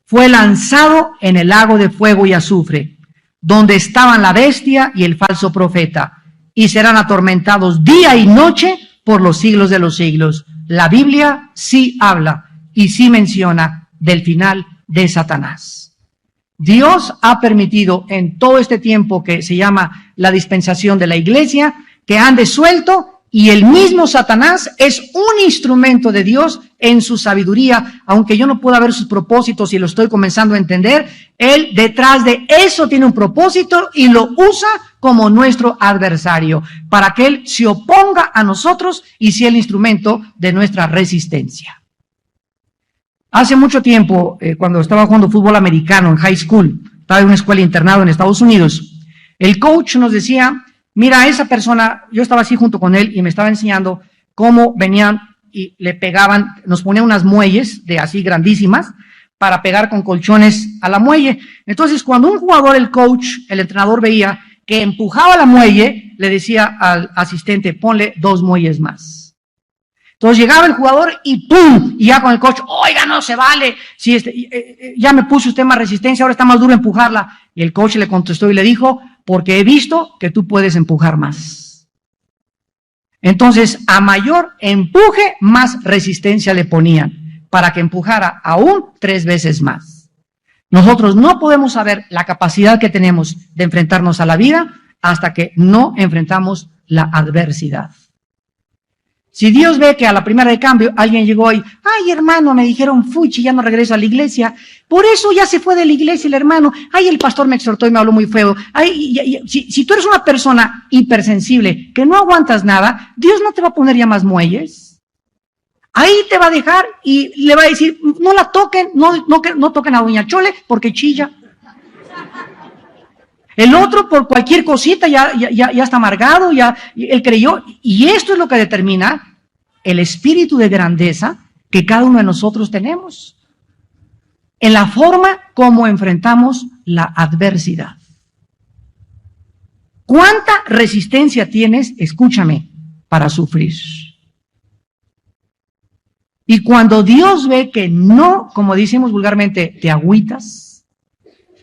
fue lanzado en el lago de fuego y azufre, donde estaban la bestia y el falso profeta, y serán atormentados día y noche por los siglos de los siglos. La Biblia sí habla y sí menciona del final de Satanás. Dios ha permitido en todo este tiempo que se llama la dispensación de la iglesia, que ande suelto, y el mismo Satanás es un instrumento de Dios en su sabiduría, aunque yo no pueda ver sus propósitos y lo estoy comenzando a entender. Él detrás de eso tiene un propósito y lo usa como nuestro adversario, para que Él se oponga a nosotros y sea el instrumento de nuestra resistencia. Hace mucho tiempo, cuando estaba jugando fútbol americano en high school, estaba en una escuela internado en Estados Unidos, el coach nos decía: mira, esa persona, yo estaba así junto con él y me estaba enseñando cómo venían y le pegaban, nos ponían unas muelles de así grandísimas para pegar con colchones a la muelle. Entonces, cuando un jugador, el coach, el entrenador veía que empujaba la muelle, le decía al asistente: ponle 2 muelles más. Entonces llegaba el jugador y ¡pum! Y ya con el coach: oiga, no se vale, si ya me puso usted más resistencia, ahora está más duro empujarla. Y el coach le contestó y le dijo: porque he visto que tú puedes empujar más. Entonces, a mayor empuje, más resistencia le ponían, para que empujara aún 3 veces más. Nosotros no podemos saber la capacidad que tenemos de enfrentarnos a la vida hasta que no enfrentamos la adversidad. Si Dios ve que a la primera de cambio alguien llegó y: ay, hermano, me dijeron fuchi, ya no regreso a la iglesia, por eso ya se fue de la iglesia el hermano, ay, el pastor me exhortó y me habló muy feo, ay, si tú eres una persona hipersensible, que no aguantas nada, Dios no te va a poner ya más muelles. Ahí te va a dejar y le va a decir: no la toquen, no toquen a doña Chole porque chilla. El otro, por cualquier cosita, ya está amargado, él creyó. Y esto es lo que determina el espíritu de grandeza que cada uno de nosotros tenemos, en la forma como enfrentamos la adversidad. ¿Cuánta resistencia tienes, escúchame, para sufrir? Y cuando Dios ve que no, como decimos vulgarmente, te agüitas,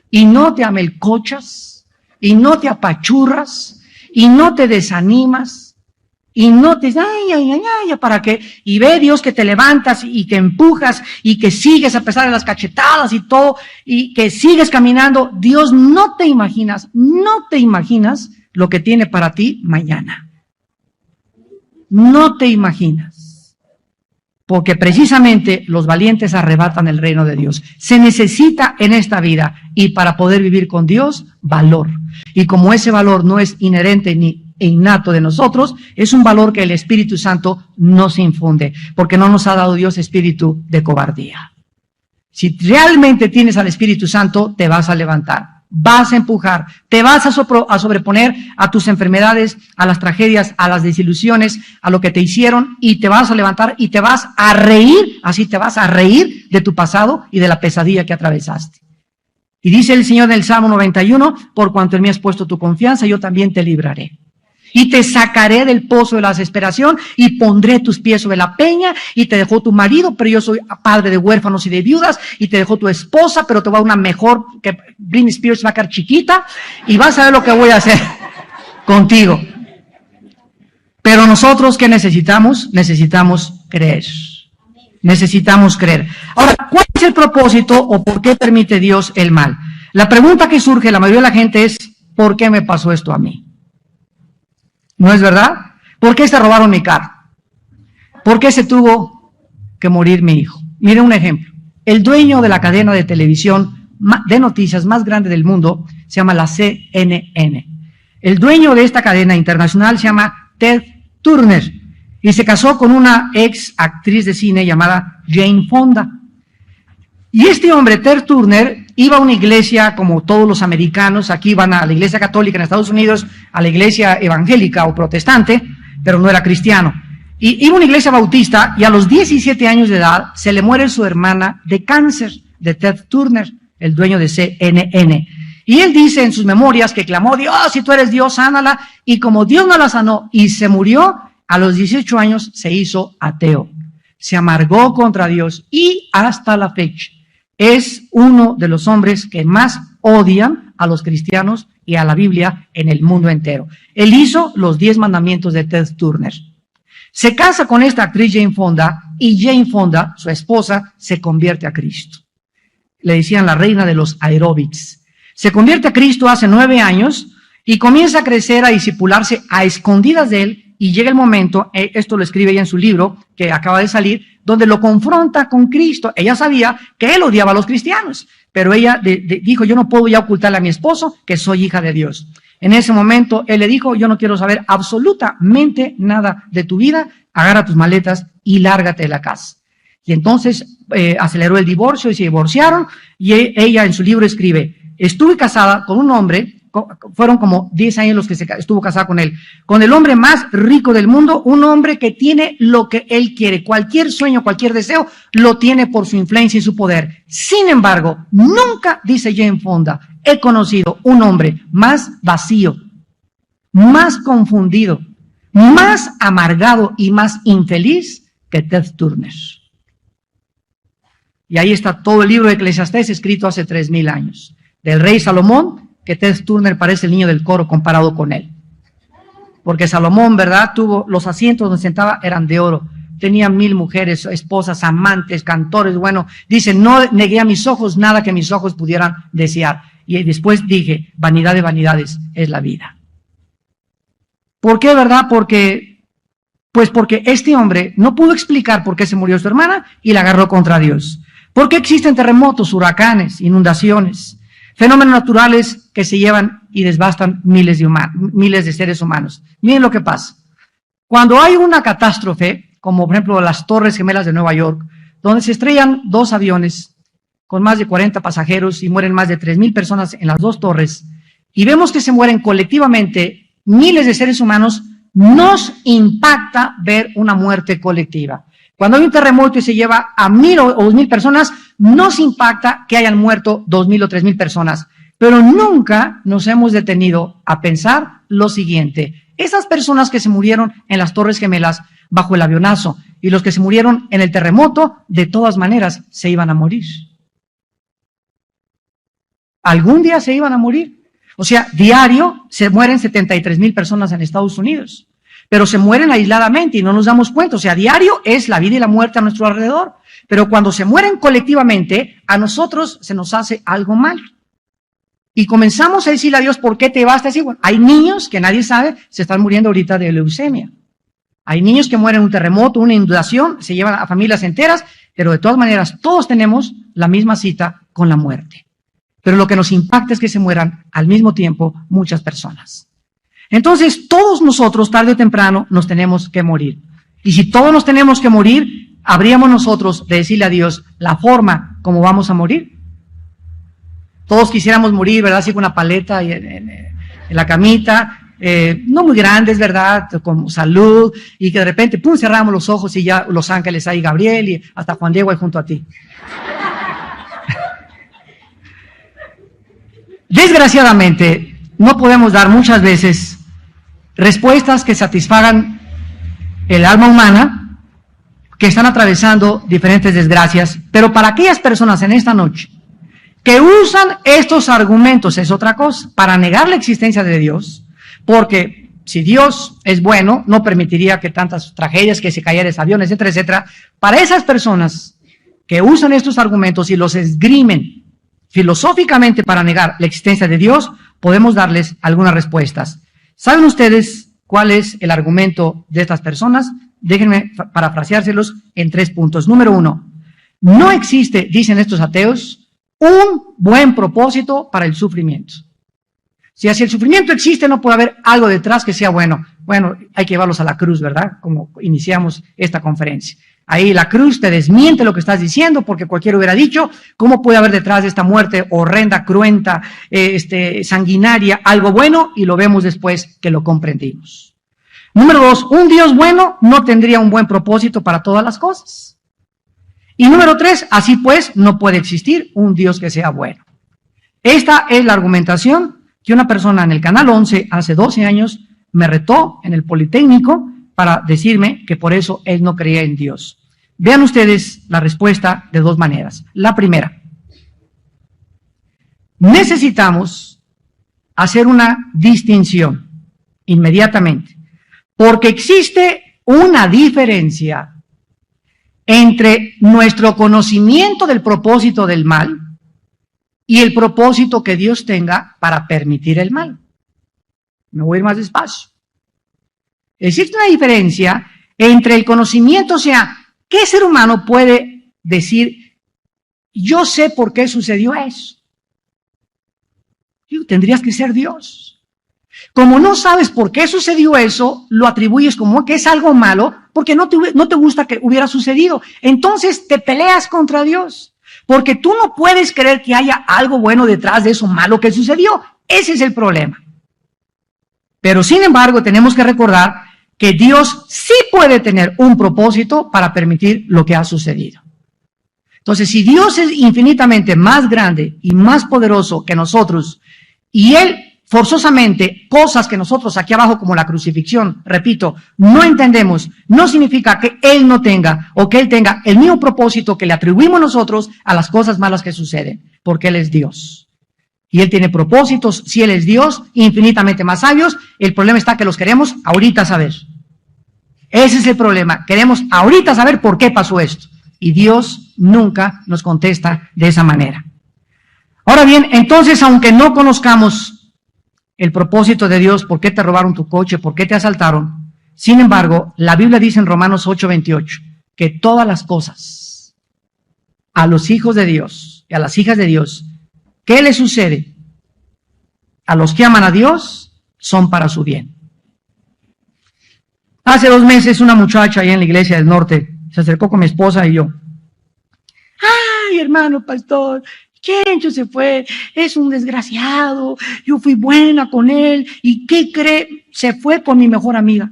y no te amelcochas, y no te apachurras, y no te desanimas, y no te, ¿para qué? Y ve Dios que te levantas y que empujas y que sigues a pesar de las cachetadas y todo, y que sigues caminando. Dios, no te imaginas lo que tiene para ti mañana. No te imaginas. Porque precisamente los valientes arrebatan el reino de Dios. Se necesita en esta vida, y para poder vivir con Dios, valor. Y como ese valor no es inherente ni innato de nosotros, es un valor que el Espíritu Santo nos infunde, porque no nos ha dado Dios espíritu de cobardía. Si realmente tienes al Espíritu Santo, te vas a levantar, vas a empujar, te vas a sobreponer a tus enfermedades, a las tragedias, a las desilusiones, a lo que te hicieron, y te vas a levantar y te vas a reír, así te vas a reír de tu pasado y de la pesadilla que atravesaste. Y dice el Señor en el Salmo 91, por cuanto en mí has puesto tu confianza, yo también te libraré. Y te sacaré del pozo de la desesperación y pondré tus pies sobre la peña, y te dejó tu marido, pero yo soy padre de huérfanos y de viudas, y te dejó tu esposa, pero te va a una mejor, que Britney Spears va a quedar chiquita, y vas a ver lo que voy a hacer contigo. Pero nosotros, ¿qué necesitamos? Necesitamos creer. Necesitamos creer. Ahora, ¿cuál es el propósito o por qué permite Dios el mal? La pregunta que surge la mayoría de la gente es: ¿por qué me pasó esto a mí? ¿No es verdad? ¿Por qué se robaron mi carro? ¿Por qué se tuvo que morir mi hijo? Mire un ejemplo. El dueño de la cadena de televisión de noticias más grande del mundo se llama la CNN. El dueño de esta cadena internacional se llama Ted Turner y se casó con una ex actriz de cine llamada Jane Fonda. Y este hombre, Ted Turner, iba a una iglesia como todos los americanos. Aquí van a la iglesia católica en Estados Unidos, a la iglesia evangélica o protestante, pero no era cristiano. Y iba a una iglesia bautista, y a los 17 años de edad se le muere su hermana de cáncer, de Ted Turner, el dueño de CNN. Y él dice en sus memorias que clamó: Dios, si tú eres Dios, sánala. Y como Dios no la sanó y se murió, a los 18 años se hizo ateo. Se amargó contra Dios y hasta la fecha es uno de los hombres que más odian a los cristianos y a la Biblia en el mundo entero. Él hizo los 10 mandamientos de Ted Turner. Se casa con esta actriz Jane Fonda y Jane Fonda, su esposa, se convierte a Cristo. Le decían la reina de los aeróbics. Se convierte a Cristo hace 9 años y comienza a crecer, a discipularse a escondidas de él, y llega el momento, esto lo escribe ella en su libro que acaba de salir, donde lo confronta con Cristo. Ella sabía que él odiaba a los cristianos, pero ella dijo, yo no puedo ya ocultarle a mi esposo que soy hija de Dios. En ese momento él le dijo, yo no quiero saber absolutamente nada de tu vida, agarra tus maletas y lárgate de la casa. Y entonces aceleró el divorcio y se divorciaron, y ella en su libro escribe, estuve casada con un hombre, fueron como 10 años los que estuvo casada con él, con el hombre más rico del mundo, un hombre que tiene lo que él quiere, cualquier sueño, cualquier deseo, lo tiene por su influencia y su poder. Sin embargo, nunca, dice Jane Fonda, he conocido un hombre más vacío, más confundido, más amargado y más infeliz que Ted Turner. Y ahí está todo el libro de Eclesiastés escrito hace 3000 años, del rey Salomón, que Ted Turner parece el niño del coro comparado con él. Porque Salomón, ¿verdad? Tuvo los asientos donde sentaba eran de oro. Tenía 1000 mujeres, esposas, amantes, cantores. Bueno, dice, no negué a mis ojos nada que mis ojos pudieran desear. Y después dije, vanidad de vanidades es la vida. ¿Por qué, verdad? Porque este hombre no pudo explicar por qué se murió su hermana y la agarró contra Dios. ¿Por qué existen terremotos, huracanes, inundaciones? Fenómenos naturales que se llevan y desbastan miles de seres humanos. Miren lo que pasa. Cuando hay una catástrofe, como por ejemplo las Torres Gemelas de Nueva York, donde se estrellan 2 aviones con más de 40 pasajeros y mueren más de 3000 personas en las 2 torres, y vemos que se mueren colectivamente miles de seres humanos, nos impacta ver una muerte colectiva. Cuando hay un terremoto y se lleva a 1000 o 2000 personas, nos impacta que hayan muerto 2000 o 3000 personas. Pero nunca nos hemos detenido a pensar lo siguiente. Esas personas que se murieron en las Torres Gemelas bajo el avionazo y los que se murieron en el terremoto, de todas maneras se iban a morir. Algún día se iban a morir. O sea, diario se mueren 73,000 personas en Estados Unidos. Pero se mueren aisladamente y no nos damos cuenta. O sea, diario es la vida y la muerte a nuestro alrededor. Pero cuando se mueren colectivamente, a nosotros se nos hace algo mal. Y comenzamos a decirle a Dios, ¿por qué te vas a decir? Bueno, hay niños que nadie sabe, se están muriendo ahorita de leucemia. Hay niños que mueren en un terremoto, una inundación, se llevan a familias enteras, pero de todas maneras todos tenemos la misma cita con la muerte. Pero lo que nos impacta es que se mueran al mismo tiempo muchas personas. Entonces, todos nosotros, tarde o temprano, nos tenemos que morir. Y si todos nos tenemos que morir, ¿habríamos nosotros de decirle a Dios la forma como vamos a morir? Todos quisiéramos morir, ¿verdad? Así con una paleta y en la camita, no muy grandes, ¿verdad? Con salud, y que de repente, pum, cerramos los ojos y ya los ángeles ahí, Gabriel y hasta Juan Diego ahí junto a ti. Desgraciadamente, no podemos dar muchas veces respuestas que satisfagan el alma humana que están atravesando diferentes desgracias, pero para aquellas personas en esta noche que usan estos argumentos, es otra cosa, para negar la existencia de Dios, porque si Dios es bueno, no permitiría que tantas tragedias, que se cayeran aviones, etcétera, etcétera. Para esas personas que usan estos argumentos y los esgrimen filosóficamente para negar la existencia de Dios, podemos darles algunas respuestas. ¿Saben ustedes cuál es el argumento de estas personas? Déjenme parafraseárselos en 3 puntos. Número 1, no existe, dicen estos ateos, un buen propósito para el sufrimiento. Si el sufrimiento existe, no puede haber algo detrás que sea bueno. Bueno, hay que llevarlos a la cruz, ¿verdad? Como iniciamos esta conferencia. Ahí la cruz te desmiente lo que estás diciendo, porque cualquiera hubiera dicho, ¿cómo puede haber detrás de esta muerte horrenda, cruenta, sanguinaria, algo bueno? Y lo vemos después que lo comprendimos. Número 2, un Dios bueno no tendría un buen propósito para todas las cosas. Y número 3, así pues, no puede existir un Dios que sea bueno. Esta es la argumentación que una persona en el Canal 11 hace 12 años me retó en el Politécnico para decirme que por eso él no creía en Dios. Vean ustedes la respuesta de 2 maneras. La primera, necesitamos hacer una distinción inmediatamente, porque existe una diferencia entre nuestro conocimiento del propósito del mal y el propósito que Dios tenga para permitir el mal. Me voy a ir más despacio. Existe una diferencia entre el conocimiento, o sea, ¿qué ser humano puede decir, yo sé por qué sucedió eso? Tendrías que ser Dios. Como no sabes por qué sucedió eso, lo atribuyes como que es algo malo, porque no te gusta que hubiera sucedido. Entonces te peleas contra Dios, porque tú no puedes creer que haya algo bueno detrás de eso malo que sucedió. Ese es el problema. Pero sin embargo, tenemos que recordar que Dios sí puede tener un propósito para permitir lo que ha sucedido. Entonces, si Dios es infinitamente más grande y más poderoso que nosotros, y Él forzosamente cosas que nosotros aquí abajo como la crucifixión, repito, no entendemos, no significa que Él no tenga o que Él tenga el mismo propósito que le atribuimos nosotros a las cosas malas que suceden, porque Él es Dios. Y Él tiene propósitos, si Él es Dios, infinitamente más sabios. El problema está que los queremos ahorita saber. Ese es el problema, queremos ahorita saber por qué pasó esto. Y Dios nunca nos contesta de esa manera. Ahora bien, entonces, aunque no conozcamos el propósito de Dios, por qué te robaron tu coche, por qué te asaltaron, sin embargo, la Biblia dice en Romanos 8:28 que todas las cosas a los hijos de Dios y a las hijas de Dios, ¿qué les sucede? A los que aman a Dios son para su bien. Hace 2 meses una muchacha ahí en la iglesia del norte se acercó con mi esposa y yo. ¡Ay, hermano pastor! Chencho se fue, es un desgraciado, yo fui buena con él, ¿y qué cree? Se fue con mi mejor amiga.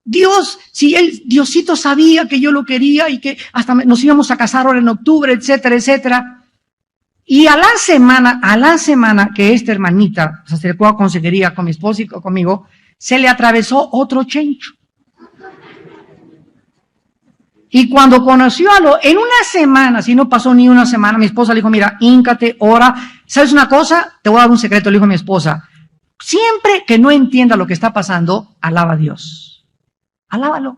Dios, si Diosito sabía que yo lo quería y que hasta nos íbamos a casar ahora en octubre, etcétera, etcétera. Y a la semana que esta hermanita se acercó a consejería con mi esposa y conmigo, se le atravesó otro chencho. Y cuando conoció en una semana, si no pasó ni una semana, mi esposa le dijo, mira, híncate, ora. ¿Sabes una cosa? Te voy a dar un secreto, le dijo a mi esposa. Siempre que no entienda lo que está pasando, alaba a Dios. Alábalo.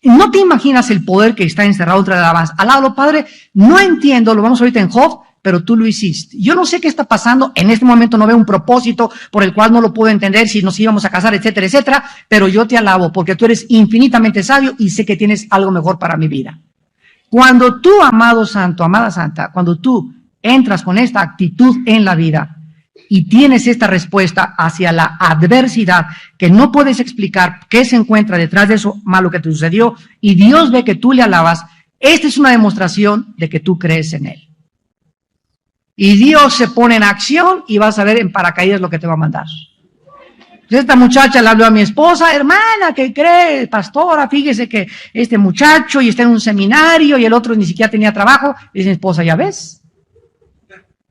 No te imaginas el poder que está encerrado entre la alabanza. Alábalo, Padre. No entiendo, lo vamos ahorita en Job, pero tú lo hiciste. Yo no sé qué está pasando, en este momento no veo un propósito por el cual no lo puedo entender, si nos íbamos a casar, etcétera, etcétera, pero yo te alabo porque tú eres infinitamente sabio y sé que tienes algo mejor para mi vida. Cuando tú, amado santo, amada santa, cuando tú entras con esta actitud en la vida y tienes esta respuesta hacia la adversidad que no puedes explicar qué se encuentra detrás de eso malo que te sucedió y Dios ve que tú le alabas, esta es una demostración de que tú crees en Él. Y Dios se pone en acción y vas a ver en paracaídas lo que te va a mandar. Entonces esta muchacha le habló a mi esposa, hermana, ¿qué cree? Pastora, fíjese que este muchacho y está en un seminario y el otro ni siquiera tenía trabajo. Y dice mi esposa, ¿ya ves?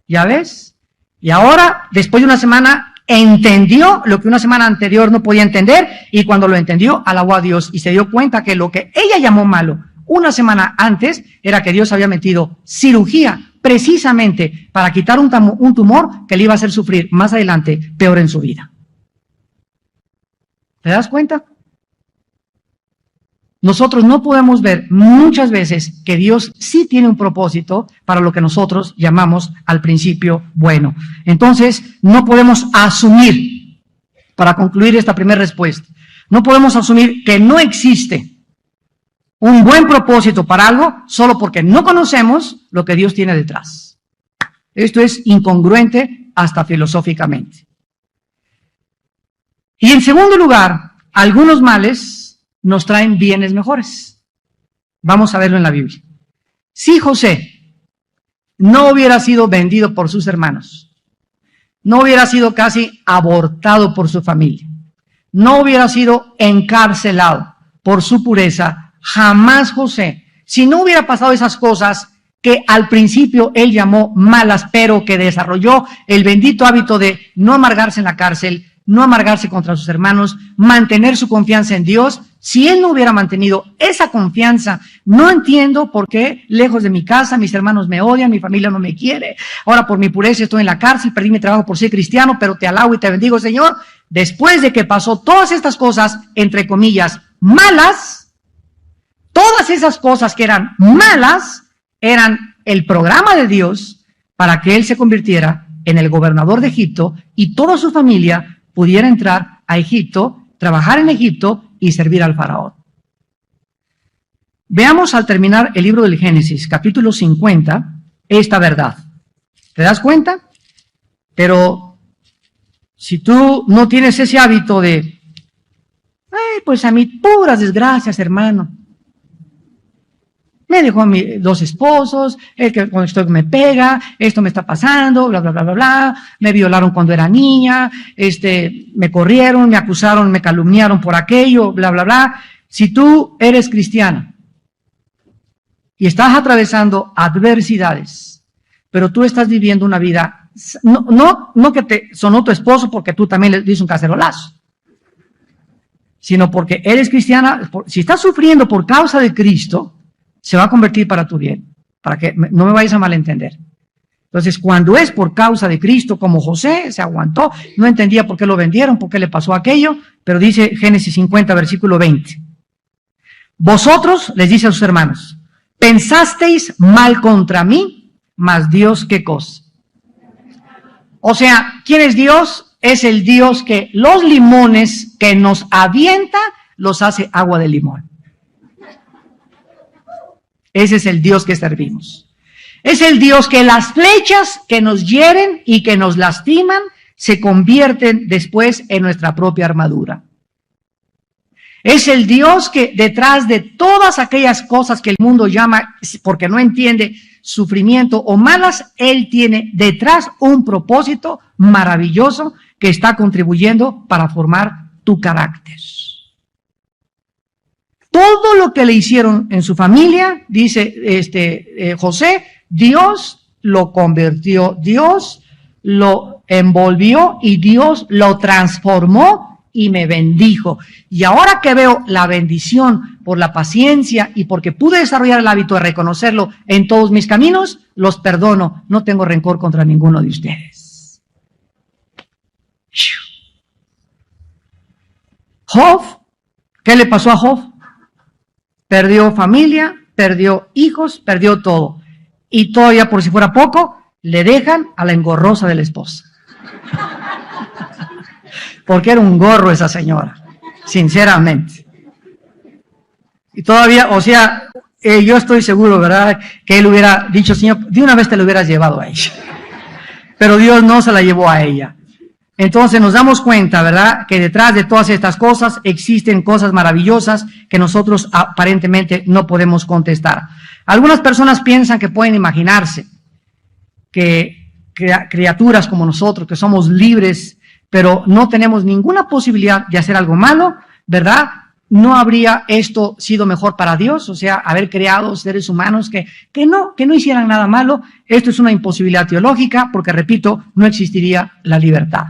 ¿Ya ves? Y ahora, después de una semana, entendió lo que una semana anterior no podía entender y cuando lo entendió, alabó a Dios y se dio cuenta que lo que ella llamó malo una semana antes era que Dios había metido cirugía precisamente para quitar un tumor que le iba a hacer sufrir más adelante peor en su vida. ¿Te das cuenta? Nosotros no podemos ver muchas veces que Dios sí tiene un propósito para lo que nosotros llamamos al principio bueno. Entonces, no podemos asumir, para concluir esta primera respuesta, no podemos asumir que no existe un buen propósito para algo solo porque no conocemos lo que Dios tiene detrás. Esto es incongruente hasta filosóficamente. Y en segundo lugar, algunos males nos traen bienes mejores. Vamos a verlo en la Biblia. Si José no hubiera sido vendido por sus hermanos, no hubiera sido casi abortado por su familia, no hubiera sido encarcelado por su pureza, jamás José, si no hubiera pasado esas cosas que al principio él llamó malas, pero que desarrolló el bendito hábito de no amargarse en la cárcel, no amargarse contra sus hermanos, mantener su confianza en Dios, si él no hubiera mantenido esa confianza, no entiendo por qué lejos de mi casa mis hermanos me odian, mi familia no me quiere, ahora por mi pureza estoy en la cárcel, perdí mi trabajo por ser cristiano, pero te alabo y te bendigo, Señor. después de que pasó todas estas cosas, entre comillas, malas, todas esas cosas que eran malas, eran el programa de Dios para que él se convirtiera en el gobernador de Egipto y toda su familia pudiera entrar a Egipto, trabajar en Egipto y servir al faraón. Veamos al terminar el libro del Génesis, capítulo 50, esta verdad. ¿Te das cuenta? Pero si tú no tienes ese hábito de, ay, pues a mí puras desgracias, hermano. Me dejó a mí 2 esposos, el que cuando estoy me pega, esto me está pasando, bla, bla, bla, bla, bla. Me violaron cuando era niña, me corrieron, me acusaron, me calumniaron por aquello, bla, bla, bla. Si tú eres cristiana y estás atravesando adversidades, pero tú estás viviendo una vida, no que te sonó tu esposo porque tú también le diste un cacerolazo, sino porque eres cristiana. Si estás sufriendo por causa de Cristo, se va a convertir para tu bien, para que no me vayas a malentender. Entonces, cuando es por causa de Cristo, como José, se aguantó, no entendía por qué lo vendieron, por qué le pasó aquello, pero dice Génesis 50, versículo 20. Vosotros, les dice a sus hermanos, pensasteis mal contra mí, mas Dios, ¿qué cosa? O sea, ¿quién es Dios? Es el Dios que los limones que nos avienta, los hace agua de limón. Ese es el Dios que servimos. Es el Dios que las flechas que nos hieren y que nos lastiman se convierten después en nuestra propia armadura. Es el Dios que detrás de todas aquellas cosas que el mundo llama, porque no entiende, sufrimiento o malas, Él tiene detrás un propósito maravilloso que está contribuyendo para formar tu carácter. Todo lo que le hicieron en su familia, dice José, Dios lo convirtió, Dios lo envolvió y Dios lo transformó y me bendijo. Y ahora que veo la bendición por la paciencia y porque pude desarrollar el hábito de reconocerlo en todos mis caminos, los perdono, no tengo rencor contra ninguno de ustedes. Job, ¿qué le pasó a Job? Perdió familia, perdió hijos, perdió todo. Y todavía, por si fuera poco, le dejan a la engorrosa de la esposa. Porque era un gorro esa señora, sinceramente. Y todavía, o sea, yo estoy seguro, ¿verdad?, que él hubiera dicho, Señor, de una vez te lo hubieras llevado a ella. Pero Dios no se la llevó a ella. Entonces nos damos cuenta, ¿verdad?, que detrás de todas estas cosas existen cosas maravillosas que nosotros aparentemente no podemos contestar. Algunas personas piensan que pueden imaginarse que criaturas como nosotros, que somos libres, pero no tenemos ninguna posibilidad de hacer algo malo, ¿verdad? ¿No habría esto sido mejor para Dios? O sea, haber creado seres humanos que no hicieran nada malo. Esto es una imposibilidad teológica porque, repito, no existiría la libertad.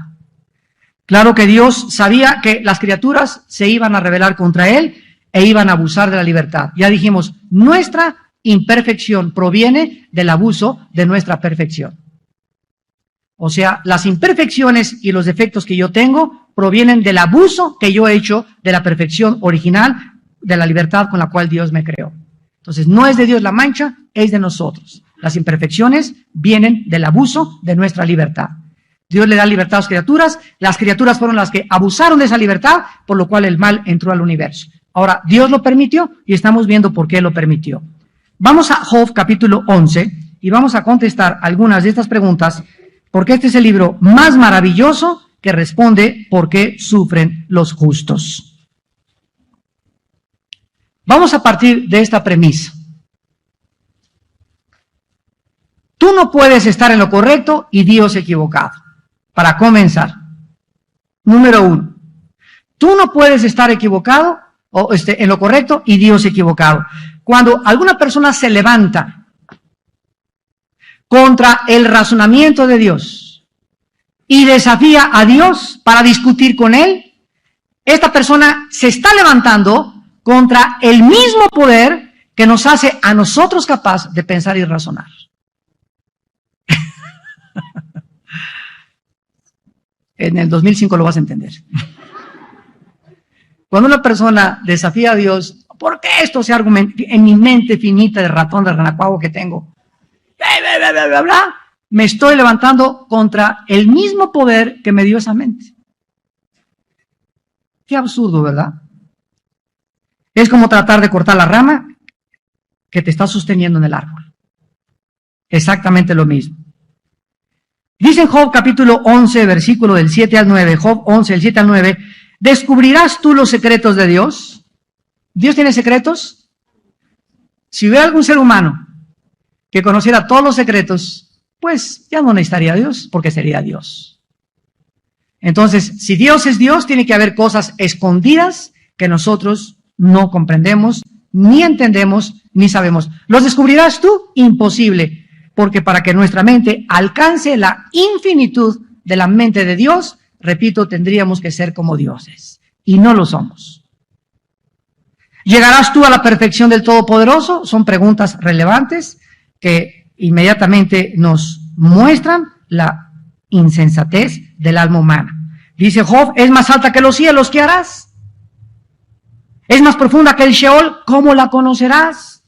Claro que Dios sabía que las criaturas se iban a rebelar contra Él e iban a abusar de la libertad. Ya dijimos, nuestra imperfección proviene del abuso de nuestra perfección. O sea, las imperfecciones y los defectos que yo tengo provienen del abuso que yo he hecho de la perfección original, de la libertad con la cual Dios me creó. Entonces, no es de Dios la mancha, es de nosotros. Las imperfecciones vienen del abuso de nuestra libertad. Dios le da libertad a las criaturas fueron las que abusaron de esa libertad, por lo cual el mal entró al universo. Ahora, Dios lo permitió y estamos viendo por qué lo permitió. Vamos a Job capítulo 11 y vamos a contestar algunas de estas preguntas, porque este es el libro más maravilloso que responde por qué sufren los justos. Vamos a partir de esta premisa. Tú no puedes estar en lo correcto y Dios equivocado. Para comenzar, número 1, tú no puedes estar equivocado o en lo correcto y Dios equivocado. Cuando alguna persona se levanta contra el razonamiento de Dios y desafía a Dios para discutir con Él, esta persona se está levantando contra el mismo poder que nos hace a nosotros capaz de pensar y razonar. En el 2005 lo vas a entender. Cuando una persona desafía a Dios, ¿por qué esto se argumenta en mi mente finita de ratón de renacuajo que tengo? Bla, bla, bla, bla, me estoy levantando contra el mismo poder que me dio esa mente. Qué absurdo, ¿verdad? Es como tratar de cortar la rama que te está sosteniendo en el árbol. Exactamente lo mismo. Dice en Job capítulo 11, versículo del 7 al 9, Job 11, del 7 al 9, ¿descubrirás tú los secretos de Dios? ¿Dios tiene secretos? Si hubiera algún ser humano que conociera todos los secretos, pues ya no necesitaría a Dios, porque sería Dios. Entonces, si Dios es Dios, tiene que haber cosas escondidas que nosotros no comprendemos, ni entendemos, ni sabemos. ¿Los descubrirás tú? Imposible, porque para que nuestra mente alcance la infinitud de la mente de Dios, repito, tendríamos que ser como dioses, y no lo somos. ¿Llegarás tú a la perfección del Todopoderoso? Son preguntas relevantes que inmediatamente nos muestran la insensatez del alma humana. Dice Job, es más alta que los cielos, ¿qué harás? Es más profunda que el Sheol, ¿cómo la conocerás?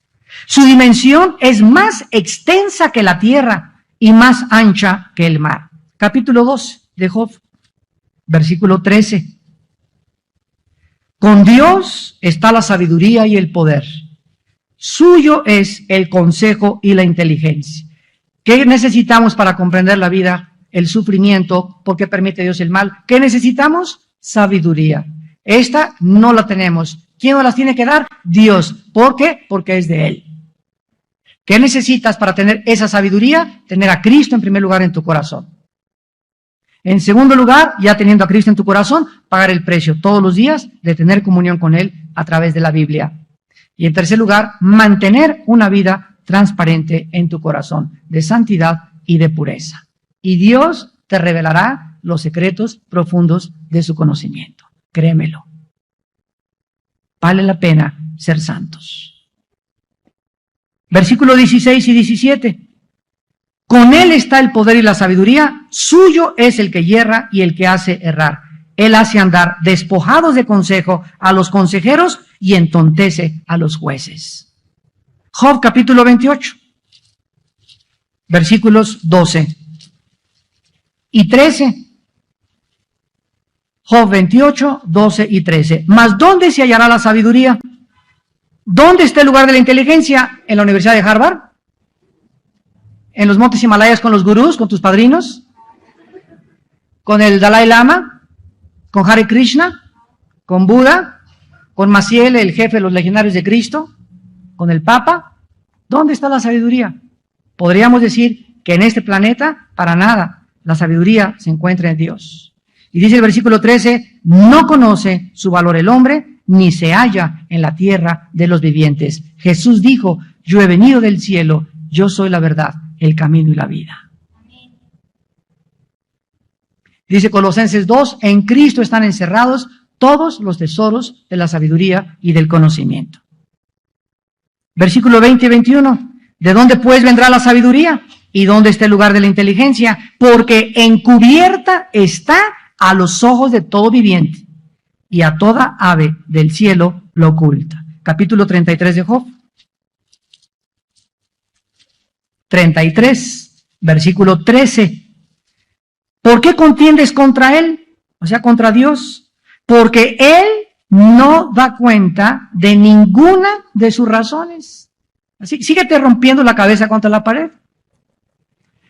Su dimensión es más extensa que la tierra y más ancha que el mar. Capítulo 2 de Job, versículo 13. Con Dios está la sabiduría y el poder. Suyo es el consejo y la inteligencia. ¿Qué necesitamos para comprender la vida? El sufrimiento, ¿por qué permite Dios el mal? ¿Qué necesitamos? Sabiduría. Esta no la tenemos. ¿Quién nos las tiene que dar? Dios. ¿Por qué? Porque es de Él. ¿Qué necesitas para tener esa sabiduría? Tener a Cristo en primer lugar en tu corazón. En segundo lugar, ya teniendo a Cristo en tu corazón, pagar el precio todos los días de tener comunión con Él a través de la Biblia. Y en tercer lugar, mantener una vida transparente en tu corazón, de santidad y de pureza. Y Dios te revelará los secretos profundos de su conocimiento. Créemelo. Vale la pena ser santos. Versículo 16 y 17. Con Él está el poder y la sabiduría, suyo es el que yerra y el que hace errar. Él hace andar despojados de consejo a los consejeros y entontece a los jueces. Job capítulo 28, versículos 12 y 13. Job 28, 12 y 13. ¿Mas dónde se hallará la sabiduría? ¿Dónde está el lugar de la inteligencia? ¿En la Universidad de Harvard? ¿En los montes Himalayas con los gurús, con tus padrinos? ¿Con el Dalai Lama? ¿Con Hare Krishna? ¿Con Buda? ¿Con Maciel, el jefe de los legionarios de Cristo? ¿Con el Papa? ¿Dónde está la sabiduría? Podríamos decir que en este planeta, para nada, la sabiduría se encuentra en Dios. Y dice el versículo 13, no conoce su valor el hombre, ni se halla en la tierra de los vivientes. Jesús dijo, yo he venido del cielo, yo soy la verdad, el camino y la vida. Dice Colosenses 2, en Cristo están encerrados todos los tesoros de la sabiduría y del conocimiento. Versículo 20 y 21, ¿de dónde pues vendrá la sabiduría? ¿Y dónde está el lugar de la inteligencia? Porque encubierta está a los ojos de todo viviente, y a toda ave del cielo lo oculta. Capítulo 33 de Job. 33, versículo 13. ¿Por qué contiendes contra Él? O sea, contra Dios. Porque Él no da cuenta de ninguna de sus razones. Así, síguete rompiendo la cabeza contra la pared.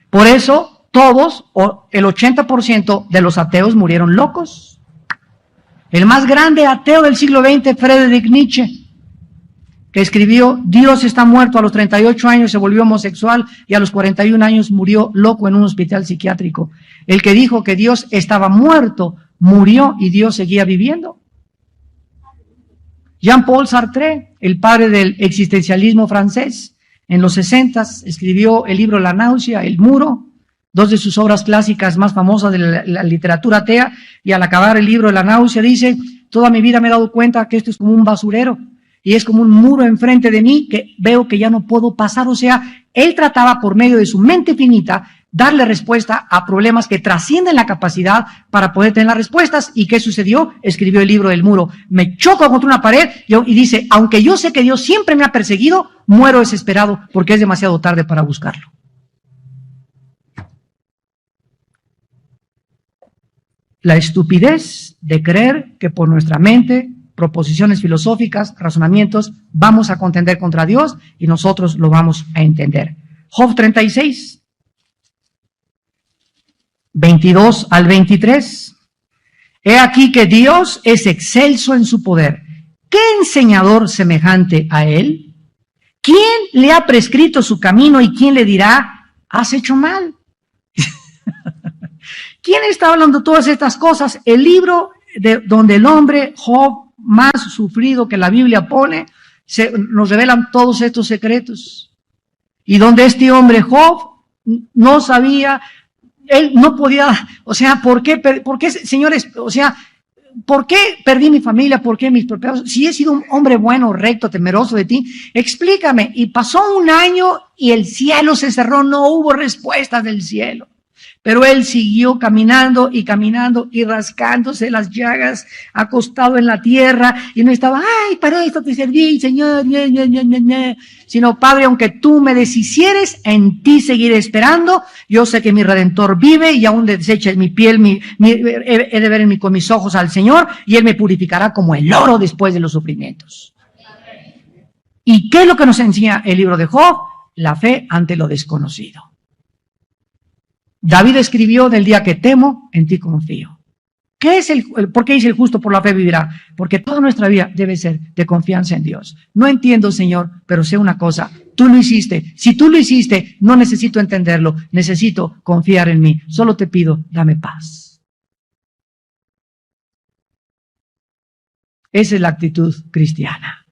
Por eso, todos, o el 80% de los ateos murieron locos. El más grande ateo del siglo XX, Friedrich Nietzsche, que escribió, Dios está muerto, a los 38 años se volvió homosexual y a los 41 años murió loco en un hospital psiquiátrico. El que dijo que Dios estaba muerto, murió y Dios seguía viviendo. Jean-Paul Sartre, el padre del existencialismo francés, en los 60 escribió el libro La náusea, El muro, dos de sus obras clásicas más famosas de la literatura atea, y al acabar el libro La náusea dice, toda mi vida me he dado cuenta que esto es como un basurero, y es como un muro enfrente de mí que veo que ya no puedo pasar. O sea, él trataba por medio de su mente finita darle respuesta a problemas que trascienden la capacidad para poder tener las respuestas. ¿Y qué sucedió? Escribió el libro del muro. Me choco contra una pared y dice, aunque yo sé que Dios siempre me ha perseguido, muero desesperado porque es demasiado tarde para buscarlo. La estupidez de creer que por nuestra mente, proposiciones filosóficas, razonamientos, vamos a contender contra Dios y nosotros lo vamos a entender. Job 36, 22 al 23. He aquí que Dios es excelso en su poder. ¿Qué enseñador semejante a él? ¿Quién le ha prescrito su camino y quién le dirá, has hecho mal? ¿Quién está hablando todas estas cosas? El libro donde el hombre, Job, más sufrido que la Biblia pone, nos revelan todos estos secretos. Y donde este hombre, Job, no sabía, él no podía, o sea, ¿por qué, señores? O sea, ¿por qué perdí mi familia? ¿Por qué mis propios? Si he sido un hombre bueno, recto, temeroso de ti, explícame. Y pasó un año y el cielo se cerró, no hubo respuestas del cielo. Pero él siguió caminando y rascándose las llagas, acostado en la tierra, y no estaba, ay, para esto te serví, Señor, sino, Padre, aunque tú me deshicieres, en ti seguiré esperando. Yo sé que mi Redentor vive y aún desecha mi piel, he de ver con mis ojos al Señor, y Él me purificará como el oro después de los sufrimientos. ¿Y qué es lo que nos enseña el libro de Job? La fe ante lo desconocido. David escribió, del día que temo, en ti confío. ¿Por qué dice el justo por la fe vivirá? Porque toda nuestra vida debe ser de confianza en Dios. No entiendo, Señor, pero sé una cosa, tú lo hiciste. Si tú lo hiciste, no necesito entenderlo, necesito confiar en mí. Solo te pido, dame paz. Esa es la actitud cristiana.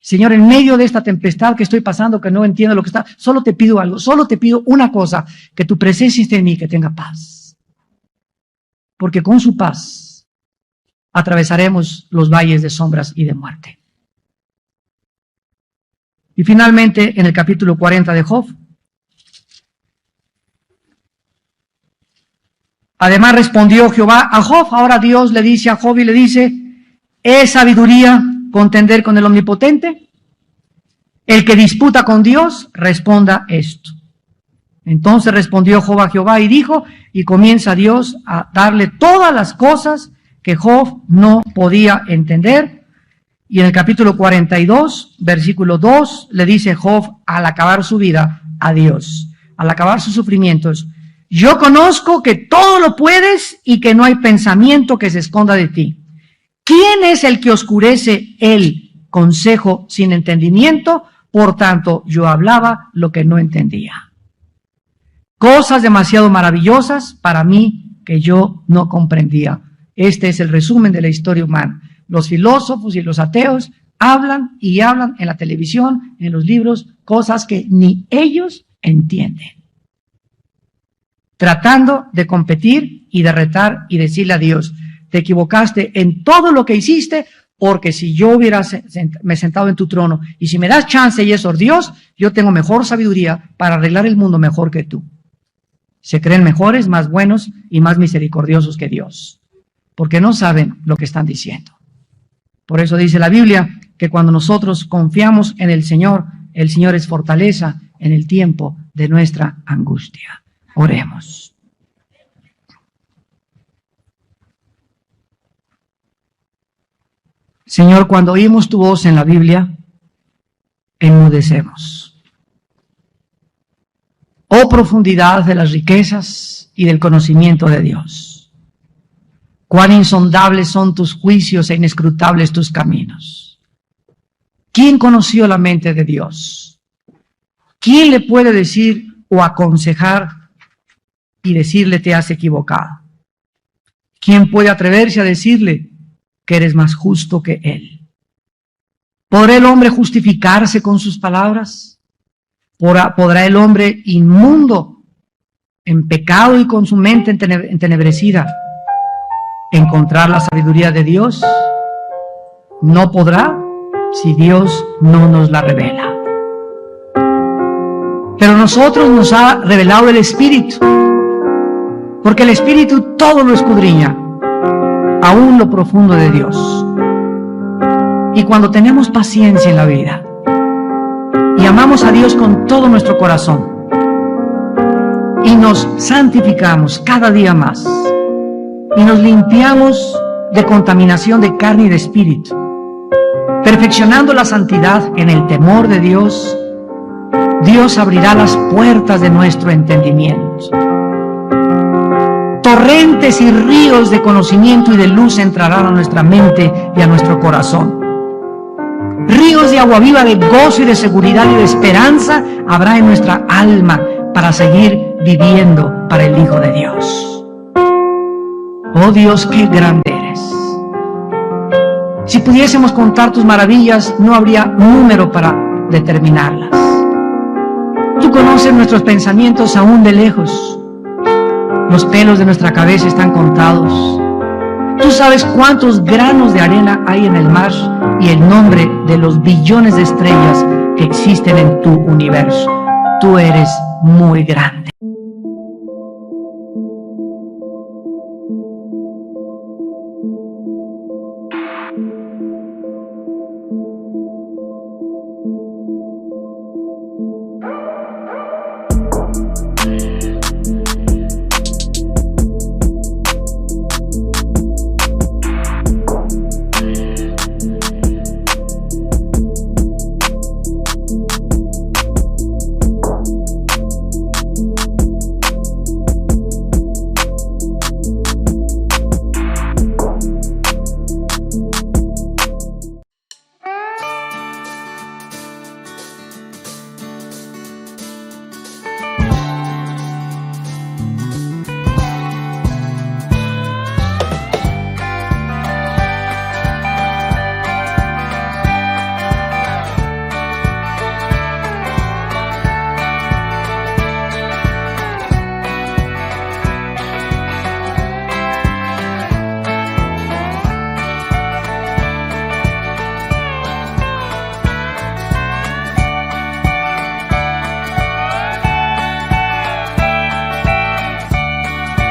Señor, en medio de esta tempestad que estoy pasando, que no entiendo lo que está, solo te pido algo, solo te pido una cosa, que tu presencia esté en mí, que tenga paz. Porque con su paz atravesaremos los valles de sombras y de muerte. Y finalmente, en el capítulo 40 de Job, además respondió Jehová a Job. Ahora Dios le dice a Job y le dice, ¿es sabiduría contender con el Omnipotente? El que disputa con Dios, responda esto. Entonces respondió Job a Jehová y dijo, y comienza Dios a darle todas las cosas que Job no podía entender. Y en el capítulo 42, versículo 2, le dice Job al acabar su vida a Dios, al acabar sus sufrimientos, yo conozco que todo lo puedes y que no hay pensamiento que se esconda de ti. ¿Quién es el que oscurece el consejo sin entendimiento? Por tanto, yo hablaba lo que no entendía. Cosas demasiado maravillosas para mí que yo no comprendía. Este es el resumen de la historia humana. Los filósofos y los ateos hablan y hablan en la televisión, en los libros, cosas que ni ellos entienden. Tratando de competir y de retar y decirle a Dios, te equivocaste en todo lo que hiciste, porque si yo hubiera me sentado en tu trono y si me das chance y eso, Dios, yo tengo mejor sabiduría para arreglar el mundo mejor que tú. Se creen mejores, más buenos y más misericordiosos que Dios, porque no saben lo que están diciendo. Por eso dice la Biblia que cuando nosotros confiamos en el Señor es fortaleza en el tiempo de nuestra angustia. Oremos. Señor, cuando oímos tu voz en la Biblia, enmudecemos. Oh profundidad de las riquezas y del conocimiento de Dios. Cuán insondables son tus juicios e inescrutables tus caminos. ¿Quién conoció la mente de Dios? ¿Quién le puede decir o aconsejar y decirle te has equivocado? ¿Quién puede atreverse a decirle que eres más justo que Él? ¿Podrá el hombre justificarse con sus palabras? ¿Podrá el hombre inmundo, en pecado y con su mente entenebrecida, encontrar la sabiduría de Dios? No podrá si Dios no nos la revela. Pero nosotros nos ha revelado el Espíritu, porque el Espíritu todo lo escudriña, aún lo profundo de Dios. Y cuando tenemos paciencia en la vida y amamos a Dios con todo nuestro corazón y nos santificamos cada día más y nos limpiamos de contaminación de carne y de espíritu, perfeccionando la santidad en el temor de Dios, Dios abrirá las puertas de nuestro entendimiento. Torrentes y ríos de conocimiento y de luz entrarán a nuestra mente y a nuestro corazón. Ríos de agua viva, de gozo y de seguridad y de esperanza habrá en nuestra alma para seguir viviendo para el Hijo de Dios. Oh Dios, qué grande eres. Si pudiésemos contar tus maravillas, no habría número para determinarlas. Tú conoces nuestros pensamientos aún de lejos. Los pelos de nuestra cabeza están contados. Tú sabes cuántos granos de arena hay en el mar y el nombre de los billones de estrellas que existen en tu universo. Tú eres muy grande.